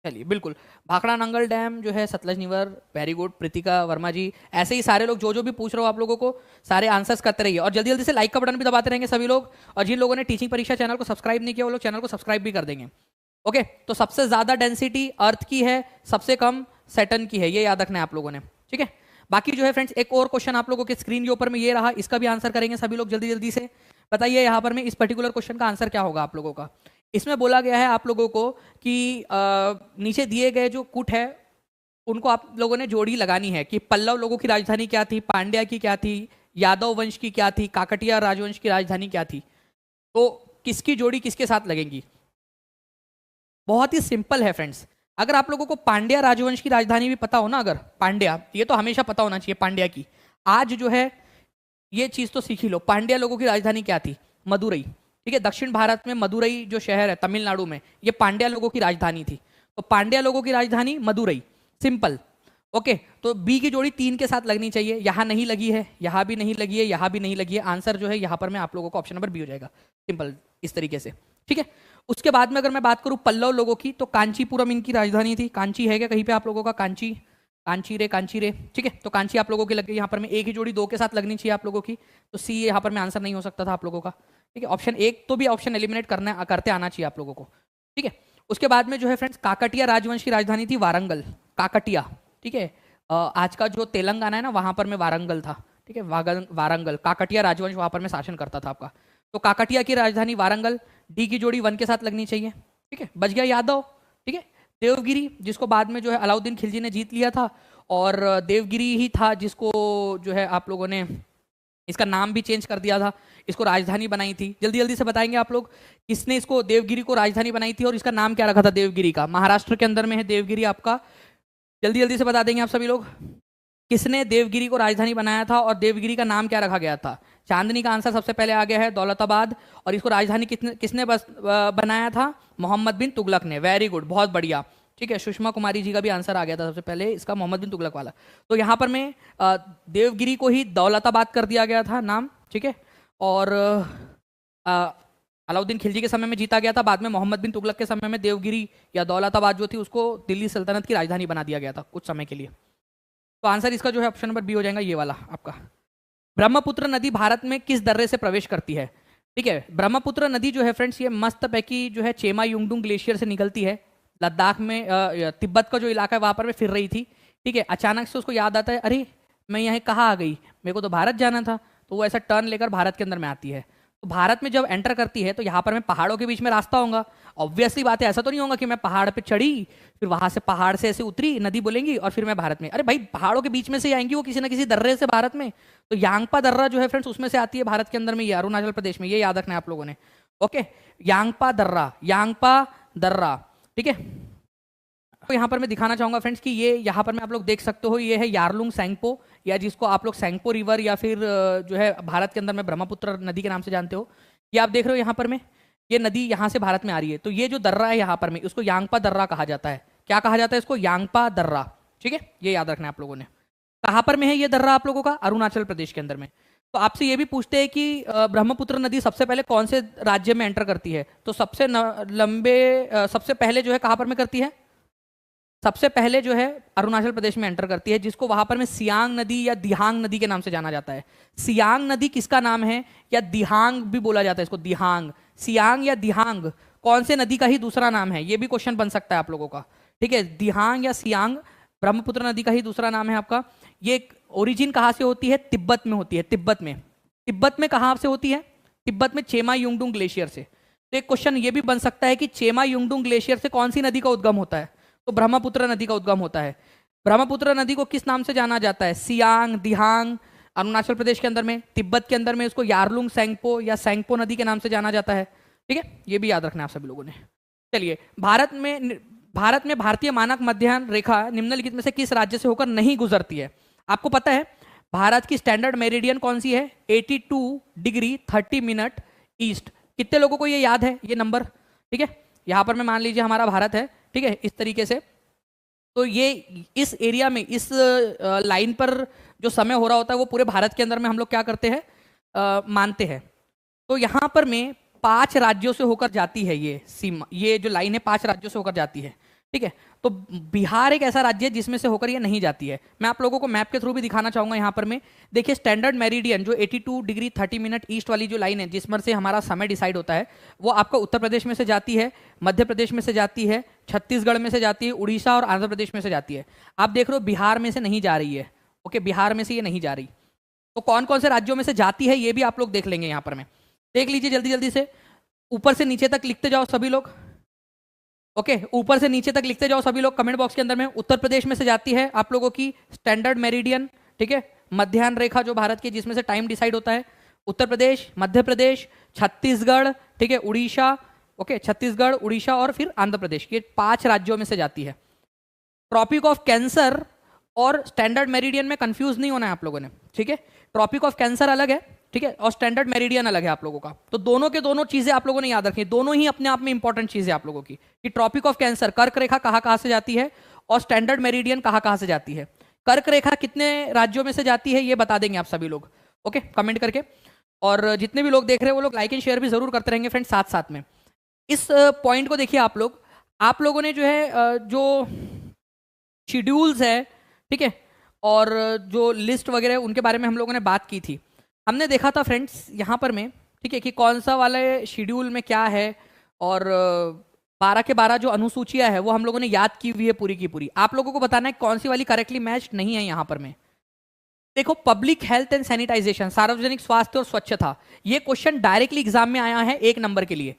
Speaker 1: चलिए बिल्कुल। भाखड़ा नांगल डैम जो है सतलज निवर, वेरी गुड। प्रीतिका वर्मा जी, ऐसे ही सारे लोग जो भी पूछ रहे हो आप लोगों को सारे आंसर्स करते रहिए, और जल्दी जल्दी से लाइक का बटन भी दबाते रहेंगे सभी लोग। और जिन लोगों ने टीचिंग परीक्षा चैनल को सब्सक्राइब नहीं किया वो लोग चैनल को सब्सक्राइब भी कर देंगे। ओके, तो सबसे ज्यादा डेंसिटी अर्थ की है, सबसे कम सैटर्न की है, ये याद रखना है आप लोगों ने। ठीक है, बाकी जो है फ्रेंड्स एक और क्वेश्चन आप लोगों के स्क्रीन के ऊपर में ये रहा, इसका भी आंसर करेंगे सभी लोग जल्दी जल्दी से। बताइए यहाँ पर में इस पर्टिकुलर क्वेश्चन का आंसर क्या होगा आप लोगों का। इसमें बोला गया है आप लोगों को कि नीचे दिए गए जो कुट है उनको आप लोगों ने जोड़ी लगानी है कि पल्लव लोगों की राजधानी क्या थी, पांड्या की क्या थी, यादव वंश की क्या थी, काकटिया राजवंश की राजधानी क्या थी। तो किसकी जोड़ी किसके साथ लगेंगी? बहुत ही सिंपल है फ्रेंड्स। अगर आप लोगों को पांड्या राजवंश की राजधानी भी पता हो ना, अगर पांड्या, ये तो हमेशा पता होना चाहिए पांड्या की, आज जो है ये चीज तो सीख ही लो। पांड्या लोगों की राजधानी क्या थी? मदुरई। ठीक है। दक्षिण भारत में मदुरई जो शहर है तमिलनाडु में, ये पांड्या लोगों की राजधानी थी। तो पांड्या लोगों की राजधानी मदुरई, सिंपल। ओके, तो बी की जोड़ी 3 के साथ लगनी चाहिए, यहां नहीं लगी है, यहां भी नहीं लगी है, यहां भी नहीं लगी है। आंसर जो है यहां पर मैं आप लोगों को ऑप्शन नंबर बी हो जाएगा, सिंपल इस तरीके से। ठीक है, उसके बाद में अगर मैं बात करूं पल्लव लोगों की, तो कांचीपुरम इनकी राजधानी थी। कांची है क्या कहीं पे आप लोगों का? कांची, कांची रे। ठीक है, तो कांची आप लोगों की लग गई। यहाँ पर में एक ही जोड़ी 2 के साथ लगनी चाहिए आप लोगों की, तो सी यहाँ पर में आंसर नहीं हो सकता था आप लोगों का। ठीक है, ऑप्शन 1 तो भी ऑप्शन एलिमिनेट करते आना चाहिए आप लोगों को। ठीक है, उसके बाद में जो है फ्रेंड्स, काकटिया राजवंश की राजधानी थी वारंगल, काकटिया। ठीक है, आज का जो तेलंगाना है ना, वहां पर में वारंगल था। ठीक है, वारंगल, काकटिया राजवंश वहां पर में शासन करता था आपका। तो काकटिया की राजधानी वारंगल, डी की जोड़ी 1 के साथ लगनी चाहिए। ठीक है, बच गया यादव। ठीक है, देवगिरी, जिसको बाद में जो है अलाउद्दीन खिलजी ने जीत लिया था, और देवगिरी ही था जिसको जो है आप लोगों ने इसका नाम भी चेंज कर दिया था, इसको राजधानी बनाई थी। जल्दी जल्दी से बताएंगे आप लोग, किसने इसको देवगिरी को राजधानी बनाई थी और इसका नाम क्या रखा था देवगिरी का? महाराष्ट्र के अंदर में है देवगिरी आपका। जल्दी जल्दी से बता देंगे आप सभी लोग, किसने देवगिरी को राजधानी बनाया था और देवगिरी का नाम क्या रखा गया था? चांदनी का आंसर सबसे पहले आ गया है, दौलताबाद। और इसको राजधानी किसने बनाया था? मोहम्मद बिन तुगलक ने। वेरी गुड, बहुत बढ़िया। ठीक है, सुषमा कुमारी जी का भी आंसर आ गया था सबसे पहले, इसका मोहम्मद बिन तुगलक वाला। तो यहाँ पर में देवगिरी को ही दौलताबाद कर दिया गया था नाम। ठीक है, और अलाउद्दीन खिलजी के समय में जीता गया था, बाद में मोहम्मद बिन तुगलक के समय में देवगिरी या दौलताबाद जो थी उसको दिल्ली सल्तनत की राजधानी बना दिया गया था कुछ समय के लिए। तो आंसर इसका जो है ऑप्शन नंबर बी हो जाएगा, ये वाला आपका। ब्रह्मपुत्र नदी भारत में किस दर्रे से प्रवेश करती है? ठीक है, ब्रह्मपुत्र नदी जो है फ्रेंड्स, ये मस्त पैकी जो है चेमा युंगडुंग ग्लेशियर से निकलती है। लद्दाख में तिब्बत का जो इलाका है वहां पर मैं फिर रही थी। ठीक है, अचानक से उसको याद आता है, अरे मैं यहाँ कहाँ आ गई, मेरे को तो भारत जाना था। तो वो ऐसा टर्न लेकर भारत के अंदर में आती है। तो भारत में जब एंटर करती है तो यहाँ पर मैं पहाड़ों के बीच में रास्ता होगा। ऑब्वियसली बात है, ऐसा तो नहीं होगा कि मैं पहाड़ पे चढ़ी, फिर वहां से पहाड़ से ऐसे उतरी, नदी बोलेंगी और फिर मैं भारत में। अरे भाई, पहाड़ों के बीच में से आएंगी वो किसी ना किसी दर्रे से भारत में। तो यांगपा दर्रा जो है फ्रेंड्स, उसमें से आती है भारत के अंदर में, ये अरुणाचल प्रदेश में, ये याद रखना है आप लोगों ने। ओके, यांगपा दर्रा, यांगपा दर्रा। ठीक है, तो यहाँ पर मैं दिखाना चाहूंगा फ्रेंड्स कि ये यहाँ पर मैं आप लोग देख सकते हो, ये है यारलुंग सैंगपो, या जिसको आप लोग सैंगपो रिवर या फिर जो है भारत के अंदर में ब्रह्मपुत्र नदी के नाम से जानते हो। ये आप देख रहे हो यहाँ पर में, ये नदी यहाँ से भारत में आ रही है। तो ये जो दर्रा है यहाँ पर में, उसको यांगपा दर्रा कहा जाता है। क्या कहा जाता है इसको? यांगपा दर्रा। ठीक है, ये याद रखना है आप लोगों ने। कहाँ पर में है ये दर्रा आप लोगों का? अरुणाचल प्रदेश के अंदर में। तो आपसे ये भी पूछते हैं कि ब्रह्मपुत्र नदी सबसे पहले कौन से राज्य में एंटर करती है? तो सबसे पहले जो है कहाँ पर में करती है? सबसे पहले जो है अरुणाचल प्रदेश में एंटर करती है, जिसको वहां पर में सियांग नदी या दिहांग नदी के नाम से जाना जाता है। सियांग नदी किसका नाम है? या दिहांग भी बोला जाता है इसको, दिहांग। सियांग या दिहांग कौन से नदी का ही दूसरा नाम है? ये भी क्वेश्चन बन सकता है आप लोगों का। ठीक है, दिहांग या सियांग ब्रह्मपुत्र नदी का ही दूसरा नाम है आपका। ये ओरिजिन कहाँ से होती है? तिब्बत में होती है, तिब्बत में। तिब्बत में कहाँ से होती है? तिब्बत में चेमा युंगडुंग ग्लेशियर से। तो एक क्वेश्चन ये भी बन सकता है कि चेमा युंगडुंग ग्लेशियर से कौन सी नदी का उद्गम होता है? तो ब्रह्मपुत्र नदी का उद्गम होता है। ब्रह्मपुत्र नदी को किस नाम से जाना जाता है? सियांग, दिहांग अरुणाचल प्रदेश के अंदर में, तिब्बत के अंदर में उसको यारलुंग सैंगपो या सैंगपो नदी के नाम से जाना जाता है। ठीक है, ये भी याद रखना है आप सभी लोगों ने। चलिए, भारत में भारतीय मानक मध्याह्न रेखा निम्नलिखित में से किस राज्य से होकर नहीं गुजरती है? आपको पता है भारत की स्टैंडर्ड मेरिडियन कौन सी है? 82 डिग्री 30 मिनट ईस्ट। कितने लोगों को ये याद है ये नंबर? ठीक है, यहां पर मैं मान लीजिए हमारा भारत है। ठीक है, इस तरीके से। तो ये इस एरिया में, इस लाइन पर जो समय हो रहा होता है वो पूरे भारत के अंदर में हम लोग क्या करते हैं? मानते हैं। तो यहाँ पर में 5 राज्यों से होकर जाती है ये सीमा, ये जो लाइन है 5 राज्यों से होकर जाती है। ठीक है, तो बिहार एक ऐसा राज्य है जिसमें से होकर ये नहीं जाती है। मैं आप लोगों को मैप के थ्रू भी दिखाना चाहूंगा। यहाँ पर में देखिए, स्टैंडर्ड मेरिडियन जो 82 डिग्री 30 मिनट ईस्ट वाली जो लाइन है, जिसमें से हमारा समय डिसाइड होता है, वो आपका उत्तर प्रदेश में से जाती है, मध्य प्रदेश में से जाती है, छत्तीसगढ़ में से जाती है, उड़ीसा और आंध्र प्रदेश में से जाती है। आप देख रहे हो बिहार में से नहीं जा रही है। ओके, बिहार में से ये नहीं जा रही। तो कौन कौन से राज्यों में से जाती है ये भी आप लोग देख लेंगे। यहाँ पर में देख लीजिए, जल्दी जल्दी से ऊपर से नीचे तक लिखते जाओ सभी लोग। ओके, ऊपर से नीचे तक लिखते जाओ सभी लोग कमेंट बॉक्स के अंदर में। उत्तर प्रदेश में से जाती है आप लोगों की स्टैंडर्ड मेरिडियन। ठीक है, मध्याह्न रेखा जो भारत की, जिसमें से टाइम डिसाइड होता है। उत्तर प्रदेश, मध्य प्रदेश, छत्तीसगढ़, ठीक है, उड़ीसा। ओके, छत्तीसगढ़, उड़ीसा और फिर आंध्र प्रदेश, ये 5 राज्यों में से जाती है। ट्रॉपिक ऑफ कैंसर और स्टैंडर्ड मेरिडियन में कंफ्यूज नहीं होना है आप लोगों ने। ठीक है, ट्रॉपिक ऑफ कैंसर अलग है ठीक है, और स्टैंडर्ड मेरिडियन अलग है आप लोगों का। तो दोनों के दोनों चीजें आप लोगों ने याद रखनी, दोनों ही अपने आप में इंपॉर्टेंट चीजें आप लोगों की, कि ट्रॉपिक ऑफ कैंसर कर्क रेखा कहाँ कहाँ से जाती है और स्टैंडर्ड मेरिडियन कहाँ कहाँ से जाती है। कर्क रेखा कितने राज्यों में से जाती है ये बता देंगे आप सभी लोग, ओके, कमेंट करके। और जितने भी लोग देख रहे हैं वो लोग लाइक एंड शेयर भी जरूर करते रहेंगे फ्रेंड्स साथ साथ में। इस पॉइंट को देखिए आप लोगों ने जो है जो शेड्यूल्स है, ठीक है, और जो लिस्ट वगैरह उनके बारे में हम लोगों ने बात की थी। हमने देखा था फ्रेंड्स यहाँ पर में, ठीक है, कि कौन सा वाले शेड्यूल में क्या है, और 12 के 12 जो अनुसूचियां है वो हम लोगों ने याद की हुई है पूरी की पूरी। आप लोगों को बताना है कौन सी वाली करेक्टली मैच नहीं है यहाँ पर में। देखो, पब्लिक हेल्थ एंड सैनिटाइजेशन, सार्वजनिक स्वास्थ्य और स्वच्छता, ये क्वेश्चन डायरेक्टली एग्जाम में आया है 1 नंबर के लिए,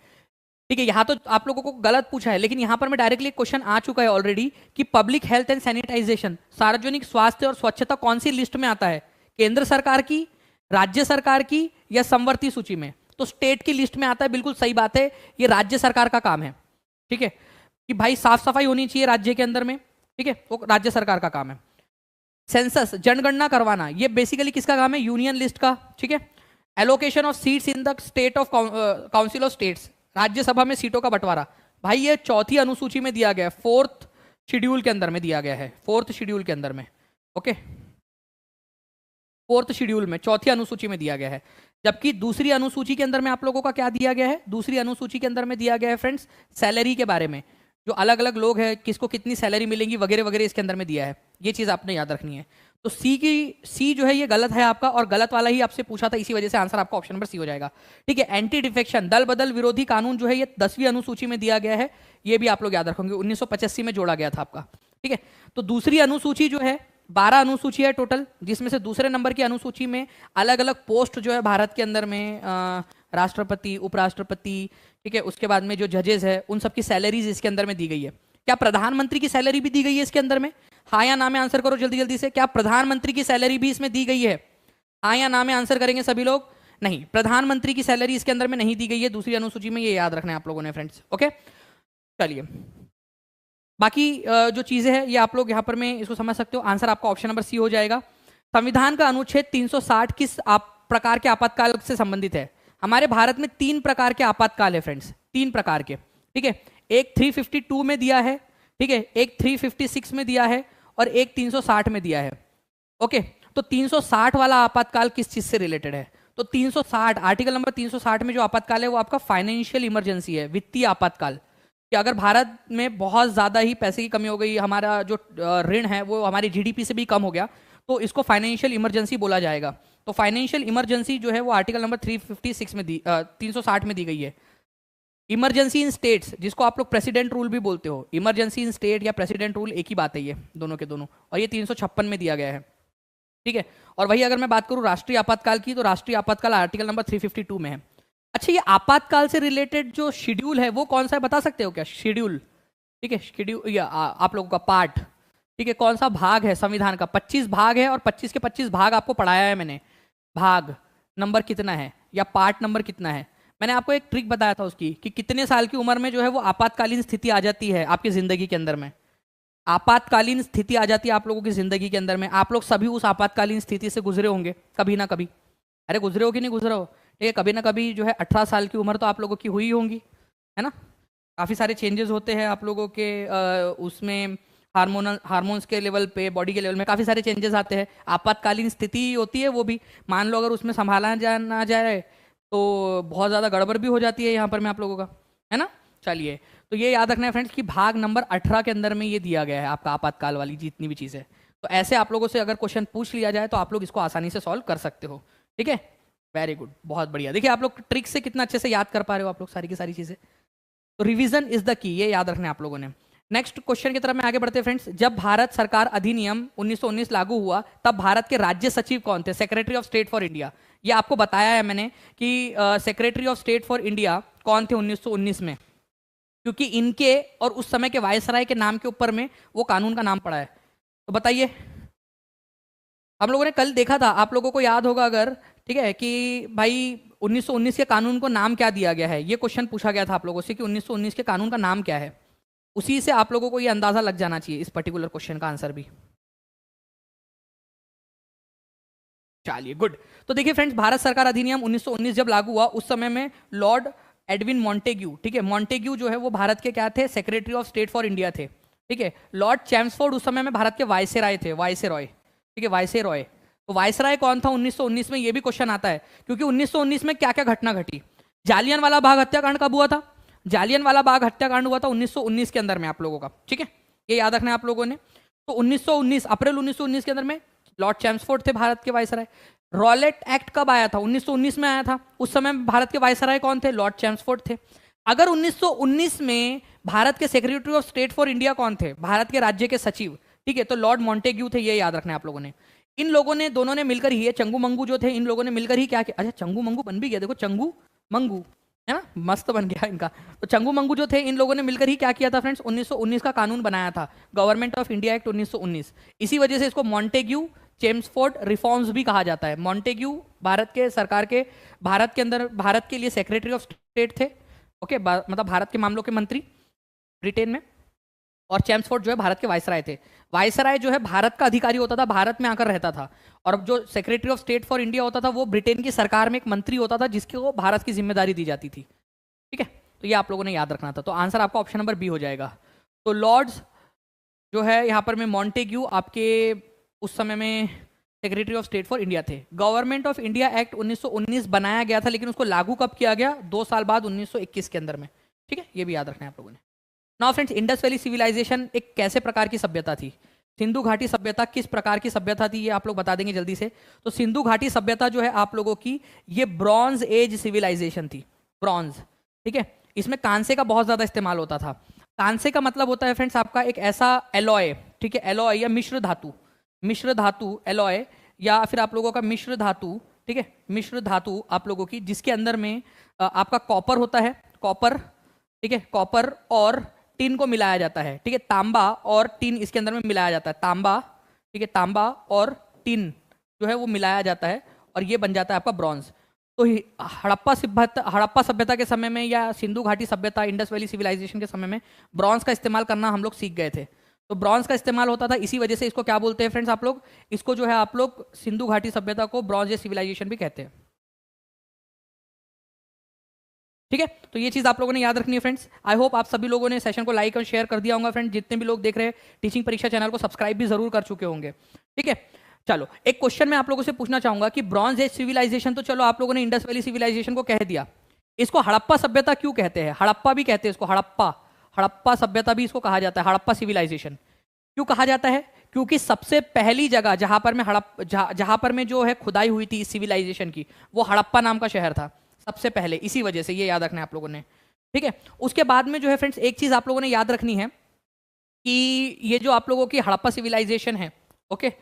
Speaker 1: ठीक है। यहाँ तो आप लोगों को गलत पूछा है, लेकिन यहाँ पर मैं डायरेक्टली क्वेश्चन आ चुका है ऑलरेडी कि पब्लिक हेल्थ एंड सैनिटाइजेशन, सार्वजनिक स्वास्थ्य और स्वच्छता कौन सी लिस्ट में आता है, केंद्र सरकार की, राज्य सरकार की, या समवर्ती सूची में। तो स्टेट की लिस्ट में आता है, बिल्कुल सही बात है, ये राज्य सरकार का काम है, ठीक है, कि भाई साफ सफाई होनी चाहिए राज्य के अंदर में, ठीक है, वो राज्य सरकार का काम है। सेंसस, जनगणना करवाना, ये बेसिकली किसका काम है, यूनियन लिस्ट का, ठीक है। Allocation of seats in the state of council of states, Rajya Sabha में सीटों का बंटवारा, भाई ये चौथी अनुसूची में दिया गया है, 4th शेड्यूल के अंदर में दिया गया है, 4th शेड्यूल के अंदर में, ओके, 4th शेड्यूल में चौथी अनुसूची में दिया गया है। जबकि दूसरी अनुसूची के अंदर में आप लोगों का क्या दिया गया है, दूसरी अनुसूची के अंदर में दिया गया है फ्रेंड्स सैलरी के बारे में, जो अलग अलग लोग हैं किसको कितनी सैलरी मिलेंगी वगैरह वगैरह इसके अंदर में दिया है, ये चीज़ आपने याद रखनी है। तो सी जो है ये गलत है आपका, और गलत वाला ही आपसे पूछा था, इसी वजह से आंसर आपका ऑप्शन नंबर सी हो जाएगा, ठीक है। एंटी डिफेक्शन, दल बदल विरोधी कानून जो है ये 10वीं अनुसूची में दिया गया है, ये भी आप लोग याद रखेंगे, 1985 में जोड़ा गया था आपका, ठीक है। तो दूसरी अनुसूची जो है 12 अनुसूची है टोटल, जिसमें से दूसरे नंबर की अनुसूची में अलग अलग पोस्ट जो है भारत के अंदर में राष्ट्रपति, उपराष्ट्रपति, ठीक है, उसके बाद में जो जजेस है उन सबकी सैलरीज इसके अंदर में दी गई है। क्या प्रधानमंत्री की सैलरी भी दी गई है इसके अंदर में? हाँ या ना में आंसर करो जल्दी जल्दी से, क्या प्रधानमंत्री की सैलरी भी इसमें दी गई है? हाँ या ना में आंसर करेंगे सभी लोग। नहीं, प्रधानमंत्री की सैलरी इसके अंदर में नहीं दी गई है दूसरी अनुसूची में, ये याद रखना है आप लोगों ने फ्रेंड्स, ओके। चलिए, बाकी जो चीजें हैं ये आप लोग यहाँ पर में इसको समझ सकते हो, आंसर आपका ऑप्शन नंबर सी हो जाएगा। संविधान का अनुच्छेद 360 किस प्रकार के आपातकाल से संबंधित है? हमारे भारत में 3 प्रकार के आपातकाल है फ्रेंड्स, 3 प्रकार के, ठीक है। एक 352 में दिया है, ठीक है, एक 356 में दिया है, और एक 360 में दिया है, ओके। तो 360 वाला आपातकाल किस चीज से रिलेटेड है? तो 360 आर्टिकल नंबर 360 में जो आपातकाल है वो आपका फाइनेंशियल इमरजेंसी है, वित्तीय आपातकाल, कि अगर भारत में बहुत ज़्यादा ही पैसे की कमी हो गई, हमारा जो ऋण है वो हमारी जीडीपी से भी कम हो गया, तो इसको फाइनेंशियल इमरजेंसी बोला जाएगा। तो फाइनेंशियल इमरजेंसी जो है वो आर्टिकल नंबर 356 में 360 में दी गई है। इमरजेंसी इन स्टेट्स, जिसको आप लोग प्रेसिडेंट रूल भी बोलते हो, इमरजेंसी इन स्टेट या प्रेसिडेंट रूल एक ही बात है ये दोनों के दोनों, और ये 356 में दिया गया है, ठीक है। और वही अगर मैं बात करूँ राष्ट्रीय आपातकाल की, तो राष्ट्रीय आपातकाल आर्टिकल नंबर 352 में है। अच्छा, ये आपातकाल से रिलेटेड जो शेड्यूल है वो कौन सा है बता सकते हो क्या? शेड्यूल, ठीक है, शेड्यूल या आप लोगों का पार्ट, ठीक है, कौन सा भाग है संविधान का? 25 भाग है, और 25 के 25 भाग आपको पढ़ाया है मैंने, भाग नंबर कितना है या पार्ट नंबर कितना है। मैंने आपको एक ट्रिक बताया था उसकी, कि कितने साल की उम्र में जो है वो आपातकालीन स्थिति आ जाती है आपकी जिंदगी के अंदर में, आपातकालीन स्थिति आ जाती है आप लोगों की जिंदगी के अंदर में। आप लोग सभी उस आपातकालीन स्थिति से गुजरे होंगे कभी ना कभी, अरे गुजरे हो कि नहीं गुजरे हो, ठीक है, कभी ना कभी जो है 18 साल की उम्र तो आप लोगों की हुई होंगी, है ना। काफ़ी सारे चेंजेस होते हैं आप लोगों के उसमें, हार्मोन्स के लेवल पे, बॉडी के लेवल में काफ़ी सारे चेंजेस आते हैं। आपातकालीन स्थिति होती है वो भी, मान लो अगर उसमें संभाला ना जाए तो बहुत ज़्यादा गड़बड़ भी हो जाती है यहाँ पर में आप लोगों का, है ना। चलिए, तो ये याद रखना है फ्रेंड्स कि भाग नंबर 18 के अंदर में ये दिया गया है आपका आपातकाल वाली जितनी भी चीज़ें। तो ऐसे आप लोगों से अगर क्वेश्चन पूछ लिया जाए तो आप लोग इसको आसानी से सॉल्व कर सकते हो, ठीक है। वेरी गुड, बहुत बढ़िया। देखिए आप लोग ट्रिक से कितना अच्छे से याद कर पा रहे हो आप लोग सारी की सारी चीज़ें। तो रिवीजन इज द की, ये याद रखना है आप लोगों ने। नेक्स्ट क्वेश्चन की तरफ में आगे बढ़ते हैं फ्रेंड्स। जब भारत सरकार अधिनियम 1919 लागू हुआ तब भारत के राज्य सचिव कौन थे? Secretary of state for India. ये आपको बताया है मैंने कि secretary of state for India कौन थे 1919 में, क्योंकि इनके और उस समय के वायसराय के नाम के ऊपर में वो कानून का नाम पड़ा है। तो बताइए, हम लोगों ने कल देखा था, आप लोगों को याद होगा अगर, ठीक है, कि भाई 1919 के कानून को नाम क्या दिया गया है, ये क्वेश्चन पूछा गया था आप लोगों से कि 1919 के कानून का नाम क्या है। उसी से आप लोगों को ये अंदाजा लग जाना चाहिए इस पर्टिकुलर क्वेश्चन का आंसर भी। चलिए गुड। तो देखिए फ्रेंड्स, भारत सरकार अधिनियम 1919 जब लागू हुआ उस समय में लॉर्ड एडविन मॉन्टेग्यू, ठीक है, मॉन्टेग्यू जो है वो भारत के क्या थे, secretary of state for India थे। ठीक है, लॉर्ड चैम्सफोर्ड उस समय में भारत के वायसराय थे, वायसरॉय। ठीक है, वायसरॉय। तो वायसराय कौन था 1919 में, ये भी क्वेश्चन आता है, क्योंकि 1919 में क्या क्या घटना घटी। जालियनवाला बाग हत्याकांड कब हुआ था? जालियनवाला बाग हत्याकांड हुआ था 1919 के अंदर में आप लोगों का। ठीक है, ये याद रखना है आप लोगों ने। तो 1919 अप्रैल 1919 के अंदर में लॉर्ड चैम्सफोर्ड थे भारत के वायसराय। रॉलेट एक्ट कब आया था? 1919 में आया था। उस समय भारत के वायसराय कौन थे? लॉर्ड चैम्सफोर्ड थे। अगर 1919 में भारत के secretary of state for India कौन थे? भारत के राज्य के सचिव। ठीक है, तो लॉर्ड मॉन्टेग्यू थे, ये याद रखना है आप लोगों ने। इन लोगों ने, दोनों ने मिलकर ही, ये चंगू मंगू जो थे, इन लोगों ने मिलकर ही क्या किया? अच्छा, चंगू मंगू बन भी गया, देखो चंगू मंगू है ना, मस्त बन गया इनका। तो चंगू मंगू जो थे, इन लोगों ने मिलकर ही क्या किया था फ्रेंड्स? 1919 का कानून बनाया था, गवर्नमेंट ऑफ इंडिया एक्ट 1919। इसी वजह से इसको मॉन्टेग्यू चेम्सफोर्ड रिफॉर्म्स भी कहा जाता है। मॉन्टेग्यू भारत के सरकार के, भारत के अंदर, भारत के लिए सेक्रेटरी ऑफ स्टेट थे। ओके, मतलब भारत के मामलों के मंत्री ब्रिटेन में। और चैम्सफोर्ड जो है भारत के वायसराय थे। वायसराय जो है भारत का अधिकारी होता था, भारत में आकर रहता था। और जो secretary of state for India होता था वो ब्रिटेन की सरकार में एक मंत्री होता था, जिसको भारत की जिम्मेदारी दी जाती थी। ठीक है, तो ये आप लोगों ने याद रखना था। तो आंसर आपका ऑप्शन नंबर बी हो जाएगा। तो लॉर्ड्स जो है यहाँ पर में मॉन्टेग्यू आपके उस समय में secretary of state for India थे। गवर्नमेंट ऑफ इंडिया एक्ट 1919 बनाया गया था, लेकिन उसको लागू कब किया गया? 2 साल बाद 1921 के अंदर में। ठीक है, ये भी याद रखना है आप लोगों ने। Now friends, Indus Valley Civilization एक कैसे प्रकार की सभ्यता थी? सिंधु घाटी सभ्यता किस प्रकार की सभ्यता थी, ये आप लोग बता देंगे जल्दी से। तो सिंधु घाटी सभ्यता जो है आप लोगों की, ये ब्रॉन्ज एज सिविलाइजेशन थी। ब्रॉन्ज, ठीक है, इसमें कांसे का बहुत ज्यादा इस्तेमाल होता था। कांसे का मतलब होता है फ्रेंड्स आपका एक ऐसा एलॉय, ठीक है, एलॉय या मिश्र धातु, मिश्र धातु एलॉय, या फिर आप लोगों का मिश्र धातु, ठीक है, मिश्र धातु आप लोगों की, जिसके अंदर में आपका कॉपर होता है, कॉपर, ठीक है, कॉपर और टिन को मिलाया जाता है। ठीक है, तांबा और टिन इसके अंदर में मिलाया जाता है, तांबा, ठीक है, तांबा और टिन जो है वो मिलाया जाता है, और ये बन जाता है आपका ब्रॉन्ज। तो हड़प्पा सभ्यता के समय में, या सिंधु घाटी सभ्यता, इंडस वैली सिविलाइजेशन के समय में ब्रॉन्ज का इस्तेमाल करना हम लोग सीख गए थे। तो ब्रॉन्ज का इस्तेमाल होता था, इसी वजह से इसको क्या बोलते हैं फ्रेंड्स आप लोग? इसको जो है आप लोग सिंधु घाटी सभ्यता को ब्रॉन्ज सिविलाइजेशन भी कहते हैं। ठीक है, तो ये चीज आप लोगों ने याद रखनी है फ्रेंड्स। आई होप आप सभी लोगों ने सेशन को लाइक और शेयर कर दिया होगा फ्रेंड्स। जितने भी लोग देख रहे हैं टीचिंग परीक्षा चैनल को सब्सक्राइब भी जरूर कर चुके होंगे। ठीक है, चलो एक क्वेश्चन मैं आप लोगों से पूछना चाहूंगा कि ब्रॉन्ज एज सिविलाइजेशन, तो चलो आप लोगों ने इंडस वैली सिविलाइजेशन को कह दिया, इसको हड़प्पा सभ्यता क्यों कहते हैं? हड़प्पा भी कहते हैं इसको, हड़प्पा, हड़प्पा सभ्यता भी इसको कहा जाता है, हड़प्पा सिविलाइजेशन क्यों कहा जाता है? क्योंकि सबसे पहली जगह जहां पर में जहां पर में जो है खुदाई हुई थी इस सिविलाइजेशन की, वो हड़प्पा नाम का शहर था सबसे पहले, इसी वजह से ये याद रखना है आप लोगों ने। ठीक है, उसके बाद में जो है फ्रेंड्स एक चीज आप लोगों ने याद रखनी है कि ये जो आप लोगों की हड़प्पा सिविलाइजेशन है, ओके,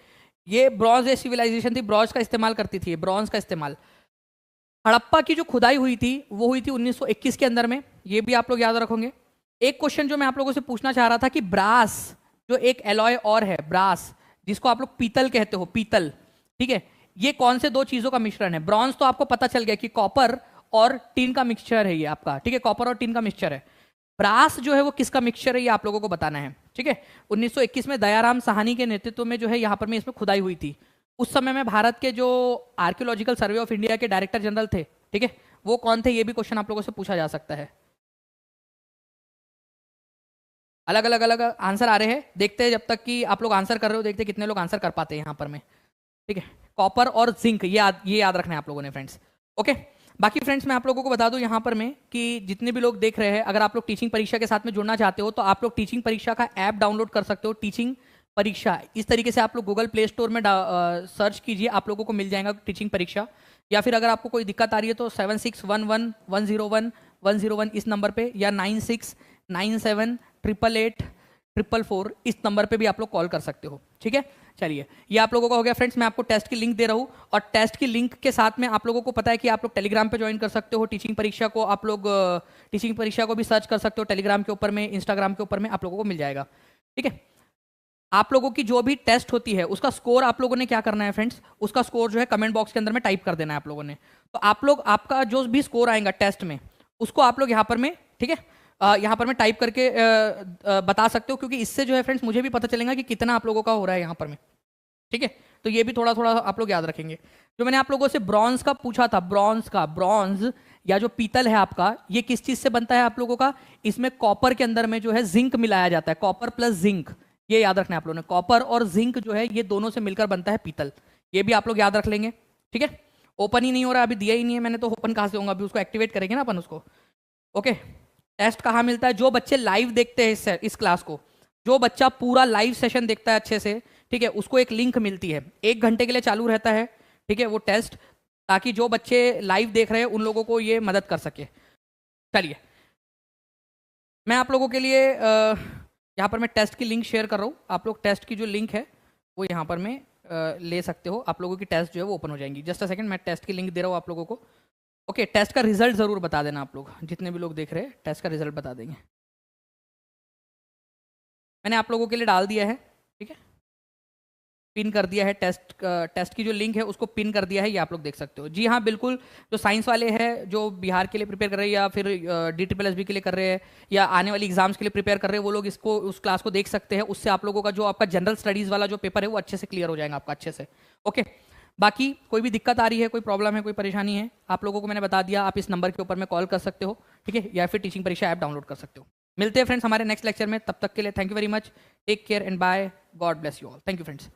Speaker 1: ये ब्रॉन्ज एज सिविलाइजेशन थी, ब्रॉन्ज का इस्तेमाल करती थी, ब्रॉन्ज का इस्तेमाल। हड़प्पा की जो खुदाई हुई थी वो हुई थी 1921 के अंदर में, ये भी आप लोग याद रखोगे। एक क्वेश्चन जो मैं आप लोगों से पूछना चाह रहा था कि ब्रास जो एक एलॉय और है, ब्रास जिसको आप लोग पीतल कहते हो, पीतल, ठीक है, ये कौन से दो चीजों का मिश्रण है? ब्रॉन्ज तो आपको पता चल गया कि कॉपर और टिन का मिक्सचर है ये आपका, ठीक है, कॉपर और टिन का मिक्सचर है। ब्रास जो है वो किसका मिक्सचर है, ये आप लोगों को बताना है। ठीक है, 1921 में दयाराम साहनी के नेतृत्व में जो है यहाँ पर में इसमें खुदाई हुई थी। उस समय में भारत के जो आर्कियोलॉजिकल सर्वे ऑफ इंडिया के डायरेक्टर जनरल थे, ठीक है, वो कौन थे, ये भी क्वेश्चन आप लोगों से पूछा जा सकता है। अलग अलग आंसर आ रहे हैं, देखते हैं जब तक कि आप लोग आंसर कर रहे हो, देखते हैं कितने लोग आंसर कर पाते हैं यहाँ पर में। ठीक है, कॉपर और जिंक, ये याद रखना है आप लोगों ने फ्रेंड्स। ओके, बाकी फ्रेंड्स मैं आप लोगों को बता दूं यहाँ पर में कि जितने भी लोग देख रहे हैं, अगर आप लोग टीचिंग परीक्षा के साथ में जुड़ना चाहते हो तो आप लोग टीचिंग परीक्षा का ऐप डाउनलोड कर सकते हो, टीचिंग परीक्षा। इस तरीके से आप लोग गूगल प्ले स्टोर में सर्च कीजिए, आप लोगों को मिल जाएगा टीचिंग परीक्षा। या फिर अगर आपको कोई दिक्कत आ रही है तो 7611101104 इस नंबर पे, या 9697888844 इस नंबर पे भी आप लोग कॉल कर सकते हो। ठीक है, चलिए ये आप लोगों का हो गया फ्रेंड्स। मैं आपको टेस्ट की लिंक दे रहा हूँ, और टेस्ट की लिंक के साथ में आप लोगों को पता है कि आप लोग टेलीग्राम पे ज्वाइन कर सकते हो टीचिंग परीक्षा को, आप लोग टीचिंग परीक्षा को भी सर्च कर सकते हो टेलीग्राम के ऊपर में, इंस्टाग्राम के ऊपर में आप लोगों को मिल जाएगा। ठीक है, आप लोगों की जो भी टेस्ट होती है उसका स्कोर आप लोगों ने क्या करना है फ्रेंड्स, उसका स्कोर जो है कमेंट बॉक्स के अंदर में टाइप कर देना है आप लोगों ने। तो आप लोग आपका जो भी स्कोर आएगा टेस्ट में, उसको आप लोग यहाँ पर में, ठीक है, यहाँ पर मैं टाइप करके बता सकते हो, क्योंकि इससे जो है फ्रेंड्स मुझे भी पता चलेगा कि कितना आप लोगों का हो रहा है यहाँ पर में। ठीक है, तो ये भी थोड़ा थोड़ा आप लोग याद रखेंगे। जो मैंने आप लोगों से ब्रॉन्ज का पूछा था, ब्रॉन्ज या जो पीतल है आपका, ये किस चीज से बनता है आप लोगों का? इसमें कॉपर के अंदर में जो है जिंक मिलाया जाता है, कॉपर प्लस जिंक, ये याद रखना है आप लोगों ने। कॉपर और जिंक जो है ये दोनों से मिलकर बनता है पीतल, ये भी आप लोग याद रख लेंगे। ठीक है, ओपन ही नहीं हो रहा, अभी दिया ही नहीं है मैंने, तो ओपन कहाँ से होगा? अभी उसको एक्टिवेट करेंगे ना अपन उसको। ओके, टेस्ट कहाँ मिलता है? जो बच्चे लाइव देखते हैं इस क्लास को, जो बच्चा पूरा लाइव सेशन देखता है अच्छे से, ठीक है, उसको एक लिंक मिलती है, 1 घंटे के लिए चालू रहता है, ठीक है, वो टेस्ट, ताकि जो बच्चे लाइव देख रहे हैं उन लोगों को ये मदद कर सके। चलिए, मैं आप लोगों के लिए यहाँ पर मैं टेस्ट की लिंक शेयर कर रहा हूँ। आप लोग टेस्ट की जो लिंक है वो यहाँ पर मैं ले सकते हो, आप लोगों की टेस्ट जो है वो ओपन हो जाएंगी। जस्ट अ सेकंड, मैं टेस्ट की लिंक दे रहा हूँ आप लोगों को। ओके, टेस्ट का रिजल्ट ज़रूर बता देना आप लोग, जितने भी लोग देख रहे हैं टेस्ट का रिजल्ट बता देंगे। मैंने आप लोगों के लिए डाल दिया है, ठीक है, पिन कर दिया है, टेस्ट की जो लिंक है उसको पिन कर दिया है, ये आप लोग देख सकते हो। जी हाँ, बिल्कुल, जो साइंस वाले हैं, जो बिहार के लिए प्रिपेयर कर रहे हैं या फिर DSSB के लिए कर रहे हैं या आने वाली एग्जाम्स के लिए प्रिपेयर कर रहे हैं, वो लोग इसको, उस क्लास को देख सकते हैं। उससे आप लोगों का जो आपका जनरल स्टडीज़ वाला जो पेपर है वो अच्छे से क्लियर हो जाएगा आपका, अच्छे से। ओके, बाकी कोई भी दिक्कत आ रही है, कोई प्रॉब्लम है, कोई परेशानी है, आप लोगों को मैंने बता दिया, आप इस नंबर के ऊपर में कॉल कर सकते हो, ठीक है, या फिर टीचिंग परीक्षा ऐप डाउनलोड कर सकते हो। मिलते हैं फ्रेंड्स हमारे नेक्स्ट लेक्चर में, तब तक के लिए thank you very much, take care and bye, God bless you all, thank you friends.